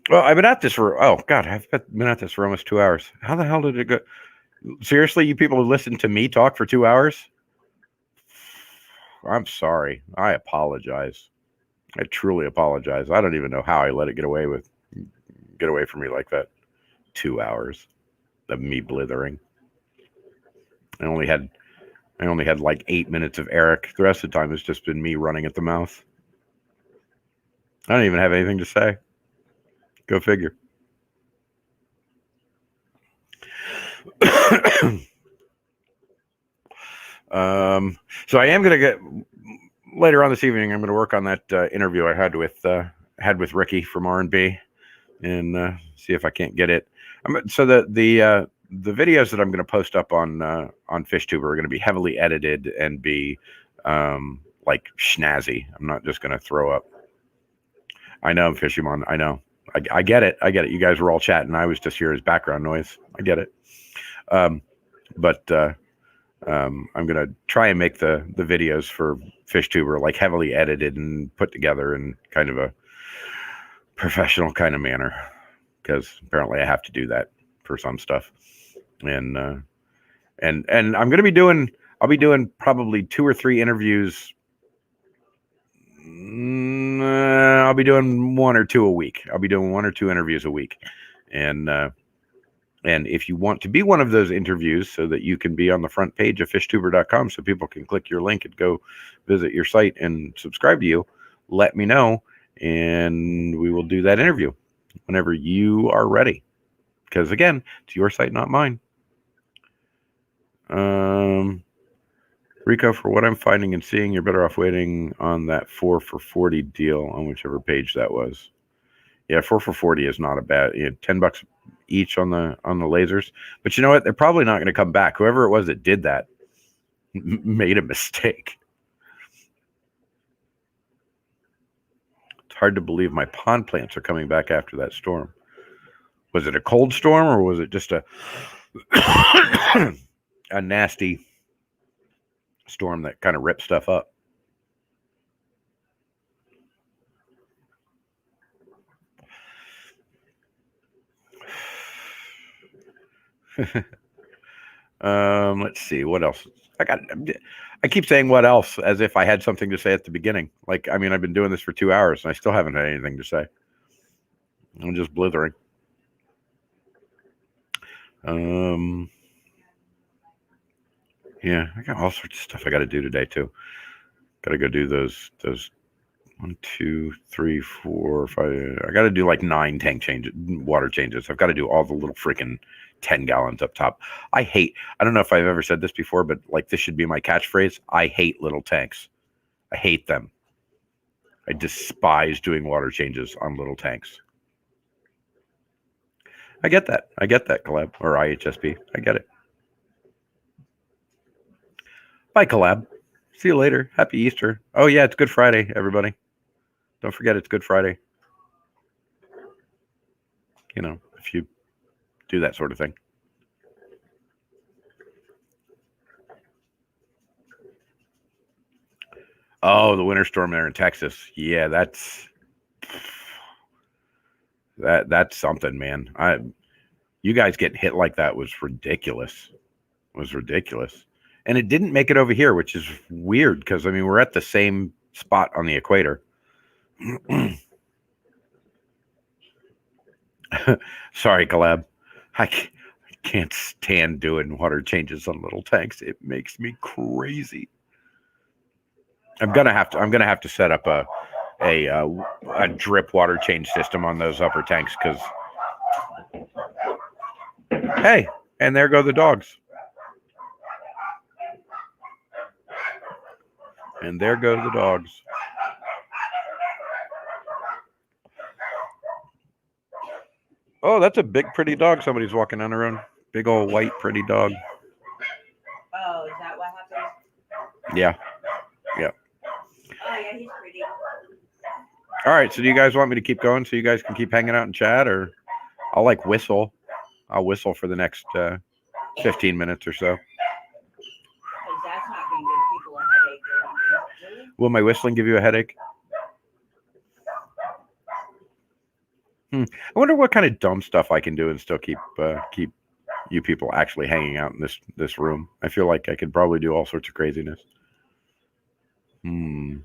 Well, I've been at this for, I've been at this for almost 2 hours. How the hell did it go? Seriously, you people who listen to me talk for 2 hours? I'm sorry. I apologize. I truly apologize. I don't even know how I let it get away from me like that. 2 hours of me blithering. I only had like 8 minutes of Eric. The rest of the time has just been me running at the mouth. I don't even have anything to say. Go figure. So I am going to get later on this evening. I'm going to work on that interview I had with Ricky from R&B, and see if I can't get it. So the videos that I'm going to post up on FishTuber are going to be heavily edited and be like snazzy. I'm not just going to throw up. I know, Fishimon. I know. I get it. You guys were all chatting. I was just here as background noise. I get it. But I'm going to try and make the videos for FishTuber like heavily edited and put together in kind of a professional kind of manner, because apparently I have to do that for some stuff. And I'm going to be doing, I'll be doing probably 2 or 3 interviews. I'll be doing 1 or 2 a week. I'll be doing 1 or 2 interviews a week. And if you want to be one of those interviews so that you can be on the front page of fishtuber.com so people can click your link and go visit your site and subscribe to you, let me know, and we will do that interview whenever you are ready. Because, again, it's your site, not mine. Rico, for what I'm finding and seeing, you're better off waiting on that 4 for $40 deal on whichever page that was. Yeah, 4 for $40 is not a bad. $10 each on the lasers. But you know what? They're probably not going to come back. Whoever it was that did that made a mistake. It's hard to believe my pond plants are coming back after that storm. Was it a cold storm or was it just a nasty storm that kind of ripped stuff up? Let's see what else. I keep saying what else as if I had something to say at the beginning. Like, I mean, I've been doing this for 2 hours and I still haven't had anything to say. I'm just blithering. Yeah, I got all sorts of stuff I got to do today too. Got to go do those 1, 2, 3, 4, 5. I got to do like 9 tank changes, water changes. I've got to do all the little freaking 10 gallons up top. I don't know if I've ever said this before, but like this should be my catchphrase. I hate little tanks. I hate them. I despise doing water changes on little tanks. I get that. Collab or IHSP. I get it. Bye, Collab. See you later. Happy Easter. Oh, yeah, it's Good Friday, everybody. Don't forget it's Good Friday. You know, if you do that sort of thing. Oh, the winter storm there in Texas. Yeah, that's something, man. You guys getting hit like that was ridiculous. And it didn't make it over here, which is weird because, I mean, we're at the same spot on the equator. Sorry, Collab. I can't stand doing water changes on little tanks. It makes me crazy. I'm gonna have to set up a drip water change system on those upper tanks because, hey, and there go the dogs. And there go the dogs. Oh, that's a big, pretty dog somebody's walking on their own. Big old white, pretty dog. Oh, is that what happened? Yeah. Oh, yeah, he's pretty. All right, so do you guys want me to keep going so you guys can keep hanging out and chat, or I'll like whistle. I'll whistle for the next 15 minutes or so. Because that's not going to give people a headache or anything. Really? Will my whistling give you a headache? I wonder what kind of dumb stuff I can do and still keep you people actually hanging out in this room. I feel like I could probably do all sorts of craziness. I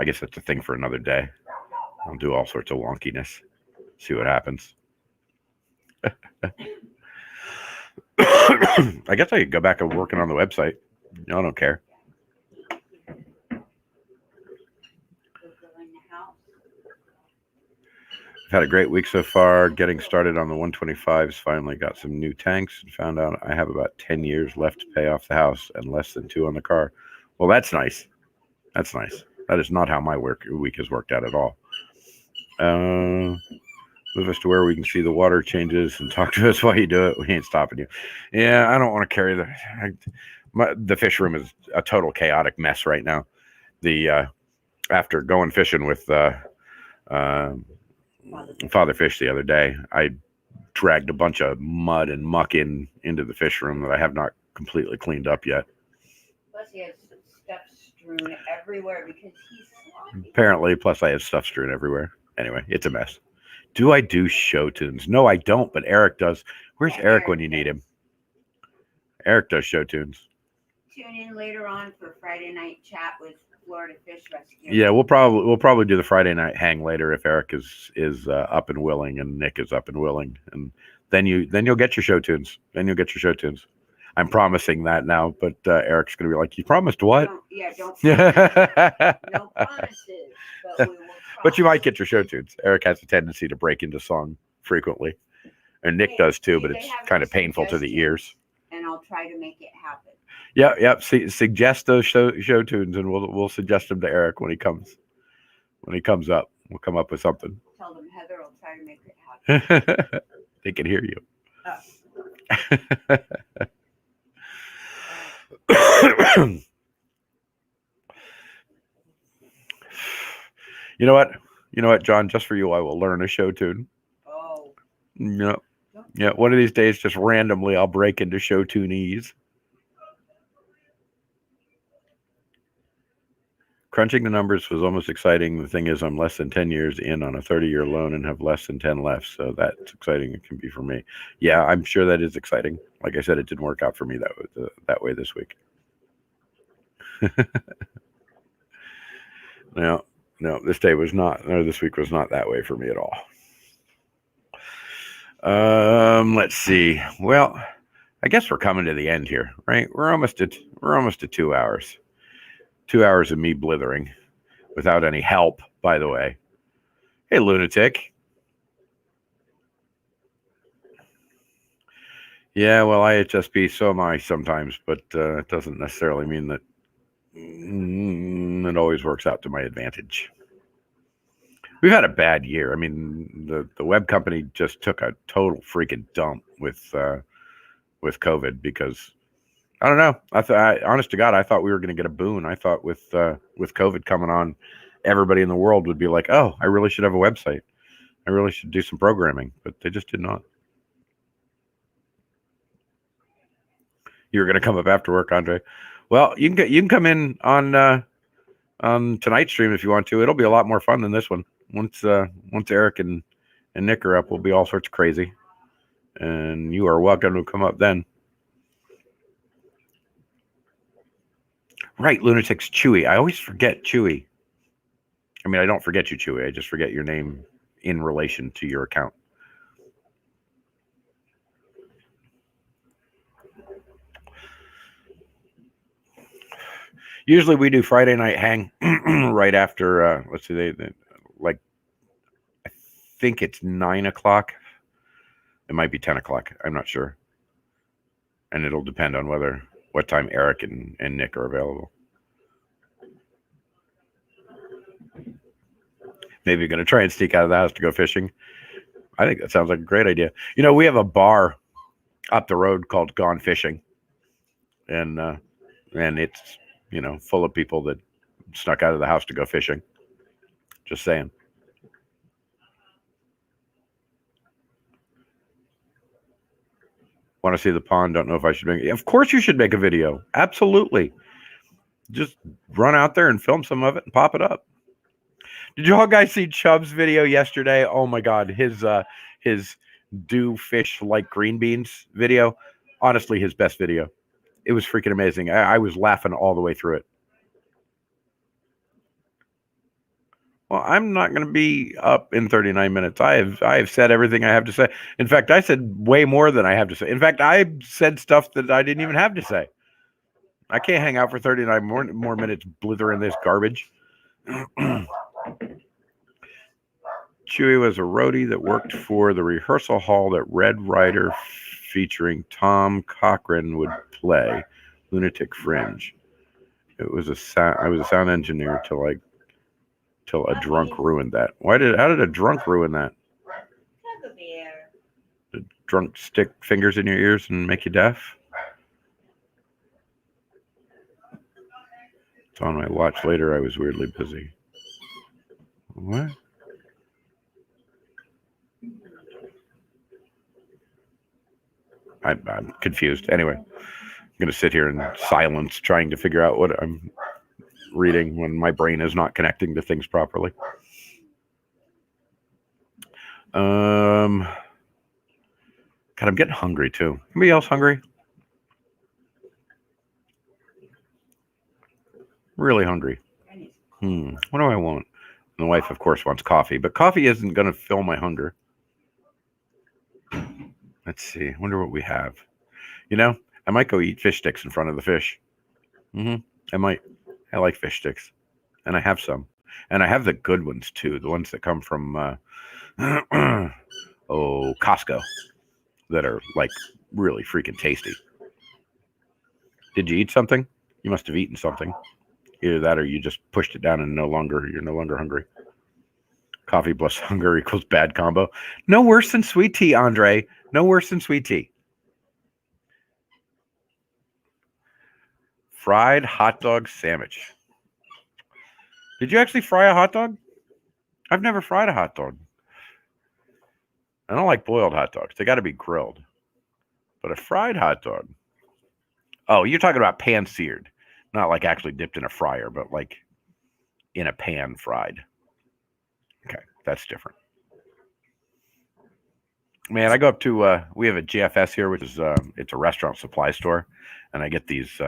guess that's a thing for another day. I'll do all sorts of wonkiness. See what happens. I guess I could go back and working on the website. I don't care. I've had a great week so far. Getting started on the 125s. Finally got some new tanks and found out I have about 10 years left to pay off the house and less than 2 on the car. Well, that's nice. That's nice. That is not how my week has worked out at all. Move us to where we can see the water changes and talk to us while you do it. We ain't stopping you. Yeah, I don't want to carry the fish room is a total chaotic mess right now. After going fishing with Father Fish the other day, I dragged a bunch of mud and muck into the fish room that I have not completely cleaned up yet. Plus he has stuff strewn everywhere because he's sloppy. Apparently, plus I have stuff strewn everywhere. Anyway, it's a mess. Do I do show tunes? No, I don't, but Eric does. Where's Eric when you need him? Eric does show tunes. Tune in later on for Friday night chat with Florida Fish Rescue. Yeah, we'll probably do the Friday night hang later if Eric is up and willing and Nick is up and willing, and then you'll get your show tunes. Then you'll get your show tunes. I'm promising that now, but Eric's gonna be like, "You promised what?" Don't promise. No promises, but we will try. But you might get your show tunes. Eric has a tendency to break into song frequently, and Nick does too. But it's kind of painful to the ears. And I'll try to make it happen. Yeah. Suggest those show tunes, and we'll suggest them to Eric when he comes up. We'll come up with something. Tell them Heather will try to make it happen. They can hear you. You know what, John? Just for you, I will learn a show tune. Oh. Yeah. One of these days, just randomly, I'll break into show tunese. Crunching the numbers was almost exciting. The thing is, I'm less than 10 years in on a 30-year loan and have less than 10 left. So that's exciting. It can be for me. Yeah, I'm sure that is exciting. Like I said, it didn't work out for me that way this week. No, this week was not that way for me at all. Let's see. Well, I guess we're coming to the end here, right? We're almost at 2 hours. 2 hours of me blithering without any help, by the way. Hey, lunatic. Yeah, well, IHSP, so am I sometimes, but it doesn't necessarily mean that it always works out to my advantage. We've had a bad year. I mean, the web company just took a total freaking dump with COVID because I don't know. Honest to God, I thought we were going to get a boon. I thought with COVID coming on, everybody in the world would be like, "Oh, I really should have a website. I really should do some programming," but they just did not. You were going to come up after work, Andre. Well, you can come in on tonight's stream if you want to. It'll be a lot more fun than this one. Once Eric and Nick are up, we'll be all sorts of crazy, and you are welcome to come up then. Right, Lunatic's Chewy. I always forget Chewy. I mean, I don't forget you, Chewy. I just forget your name in relation to your account. Usually we do Friday night hang right after, let's see, they like, I think it's 9 o'clock. It might be 10 o'clock. I'm not sure. And it'll depend on what time Eric and Nick are available. Maybe you're going to try and sneak out of the house to go fishing. I think that sounds like a great idea. You know, we have a bar up the road called Gone Fishing. And it's, you know, full of people that snuck out of the house to go fishing. Just saying. Want to see the pond? Don't know if I should make it. Of course you should make a video. Absolutely. Just run out there and film some of it and pop it up. Did you all guys see Chubb's video yesterday? Oh my God. His do fish like green beans video. Honestly, his best video. It was freaking amazing. I was laughing all the way through it. Well, I'm not going to be up in 39 minutes. I have said everything I have to say. In fact, I said way more than I have to say. In fact, I said stuff that I didn't even have to say. I can't hang out for 39 more minutes blithering this garbage. Chewy was a roadie that worked for the rehearsal hall that Red Ryder featuring Tom Cochran would play, Lunatic Fringe. I was a sound engineer till a drunk ruined that. How did a drunk ruin that? Did drunk stick fingers in your ears and make you deaf? It's on my watch later. I was weirdly busy. What? I'm confused. Anyway, I'm going to sit here in silence trying to figure out what I'm reading when my brain is not connecting to things properly. God, I'm getting hungry too. Anybody else hungry? Really hungry. What do I want? And the wife, of course, wants coffee, but coffee isn't going to fill my hunger. Let's see. Wonder what we have. You know, I might go eat fish sticks in front of the fish. I might. I like fish sticks, and I have some, and I have the good ones too. The ones that come from Costco, that are like really freaking tasty. Did you eat something? You must have eaten something. Either that or you just pushed it down and you're no longer hungry. Coffee plus hunger equals bad combo. No worse than sweet tea, Andre. No worse than sweet tea. Fried hot dog sandwich. Did you actually fry a hot dog? I've never fried a hot dog. I don't like boiled hot dogs. They got to be grilled. But a fried hot dog. Oh, you're talking about pan seared. Not like actually dipped in a fryer, but like in a pan fried. Okay, that's different. Man, I go up to we have a GFS here, which is it's a restaurant supply store, and I get these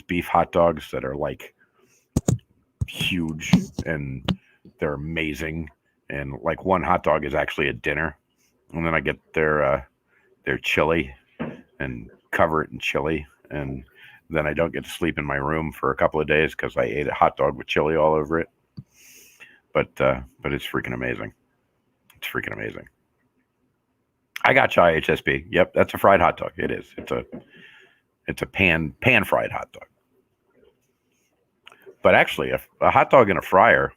beef hot dogs that are like huge and they're amazing. And like one hot dog is actually a dinner, and then I get their chili and cover it in chili, and then I don't get to sleep in my room for a couple of days because I ate a hot dog with chili all over it. But it's freaking amazing. It's freaking amazing. I got you, IHSB. Yep, that's a fried hot dog. It is. It's a pan fried hot dog. But actually, a hot dog in a fryer,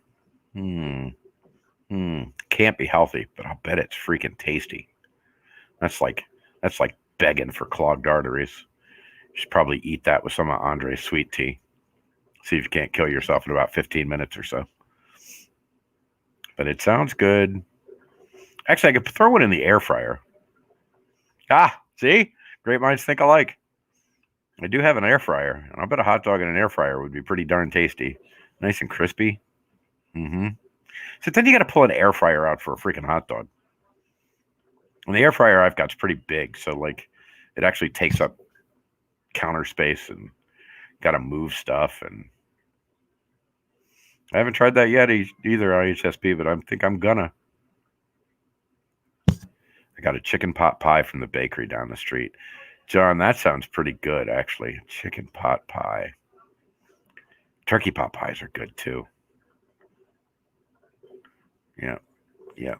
can't be healthy. But I'll bet it's freaking tasty. That's like begging for clogged arteries. You should probably eat that with some of Andre's sweet tea. See if you can't kill yourself in about 15 minutes or so. But it sounds good. Actually, I could throw one in the air fryer. See? Great minds think alike. I do have an air fryer, and I bet a hot dog in an air fryer would be pretty darn tasty. Nice and crispy. So then you got to pull an air fryer out for a freaking hot dog. And the air fryer I've got is pretty big, so like it actually takes up counter space and got to move stuff. And I haven't tried that yet either, IHSP, but I think I'm gonna. I got a chicken pot pie from the bakery down the street. John, that sounds pretty good, actually. Chicken pot pie. Turkey pot pies are good, too. Yeah.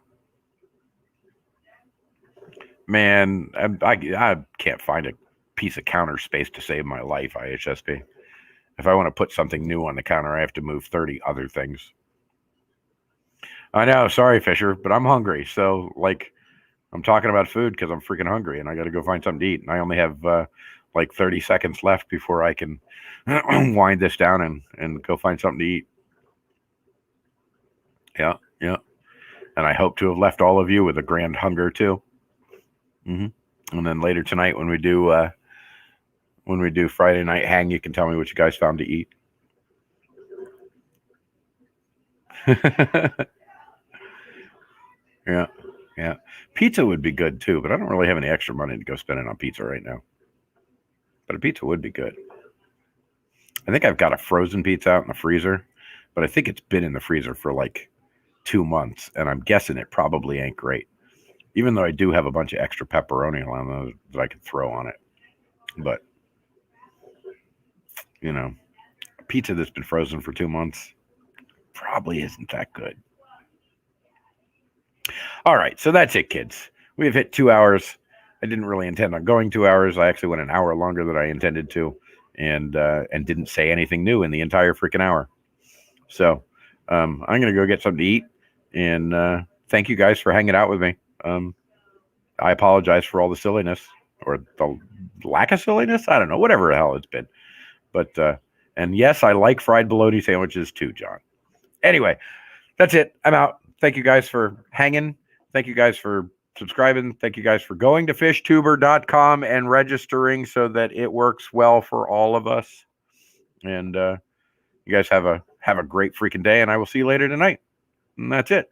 Man, I can't find a piece of counter space to save my life, IHSP. If I want to put something new on the counter, I have to move 30 other things. I know, sorry, Fisher, but I'm hungry. So, like, I'm talking about food because I'm freaking hungry and I got to go find something to eat. And I only have like 30 seconds left before I can wind this down and go find something to eat. Yeah. And I hope to have left all of you with a grand hunger too. And then later tonight when we do Friday night hang, you can tell me what you guys found to eat. Yeah. Pizza would be good too, but I don't really have any extra money to go spending on pizza right now. But a pizza would be good. I think I've got a frozen pizza out in the freezer, but I think it's been in the freezer for like 2 months, and I'm guessing it probably ain't great. Even though I do have a bunch of extra pepperoni on those that I could throw on it. But, you know, a pizza that's been frozen for 2 months probably isn't that good. All right, so that's it, kids. We have hit 2 hours. I didn't really intend on going 2 hours. I actually went an hour longer than I intended to, and didn't say anything new in the entire freaking hour. So I'm going to go get something to eat, and thank you guys for hanging out with me. I apologize for all the silliness or the lack of silliness. I don't know, whatever the hell it's been. But and yes, I like fried bologna sandwiches too, John. Anyway, that's it. I'm out. Thank you guys for hanging. Thank you guys for subscribing. Thank you guys for going to fishtuber.com and registering so that it works well for all of us. And you guys have a great freaking day, and I will see you later tonight. And that's it.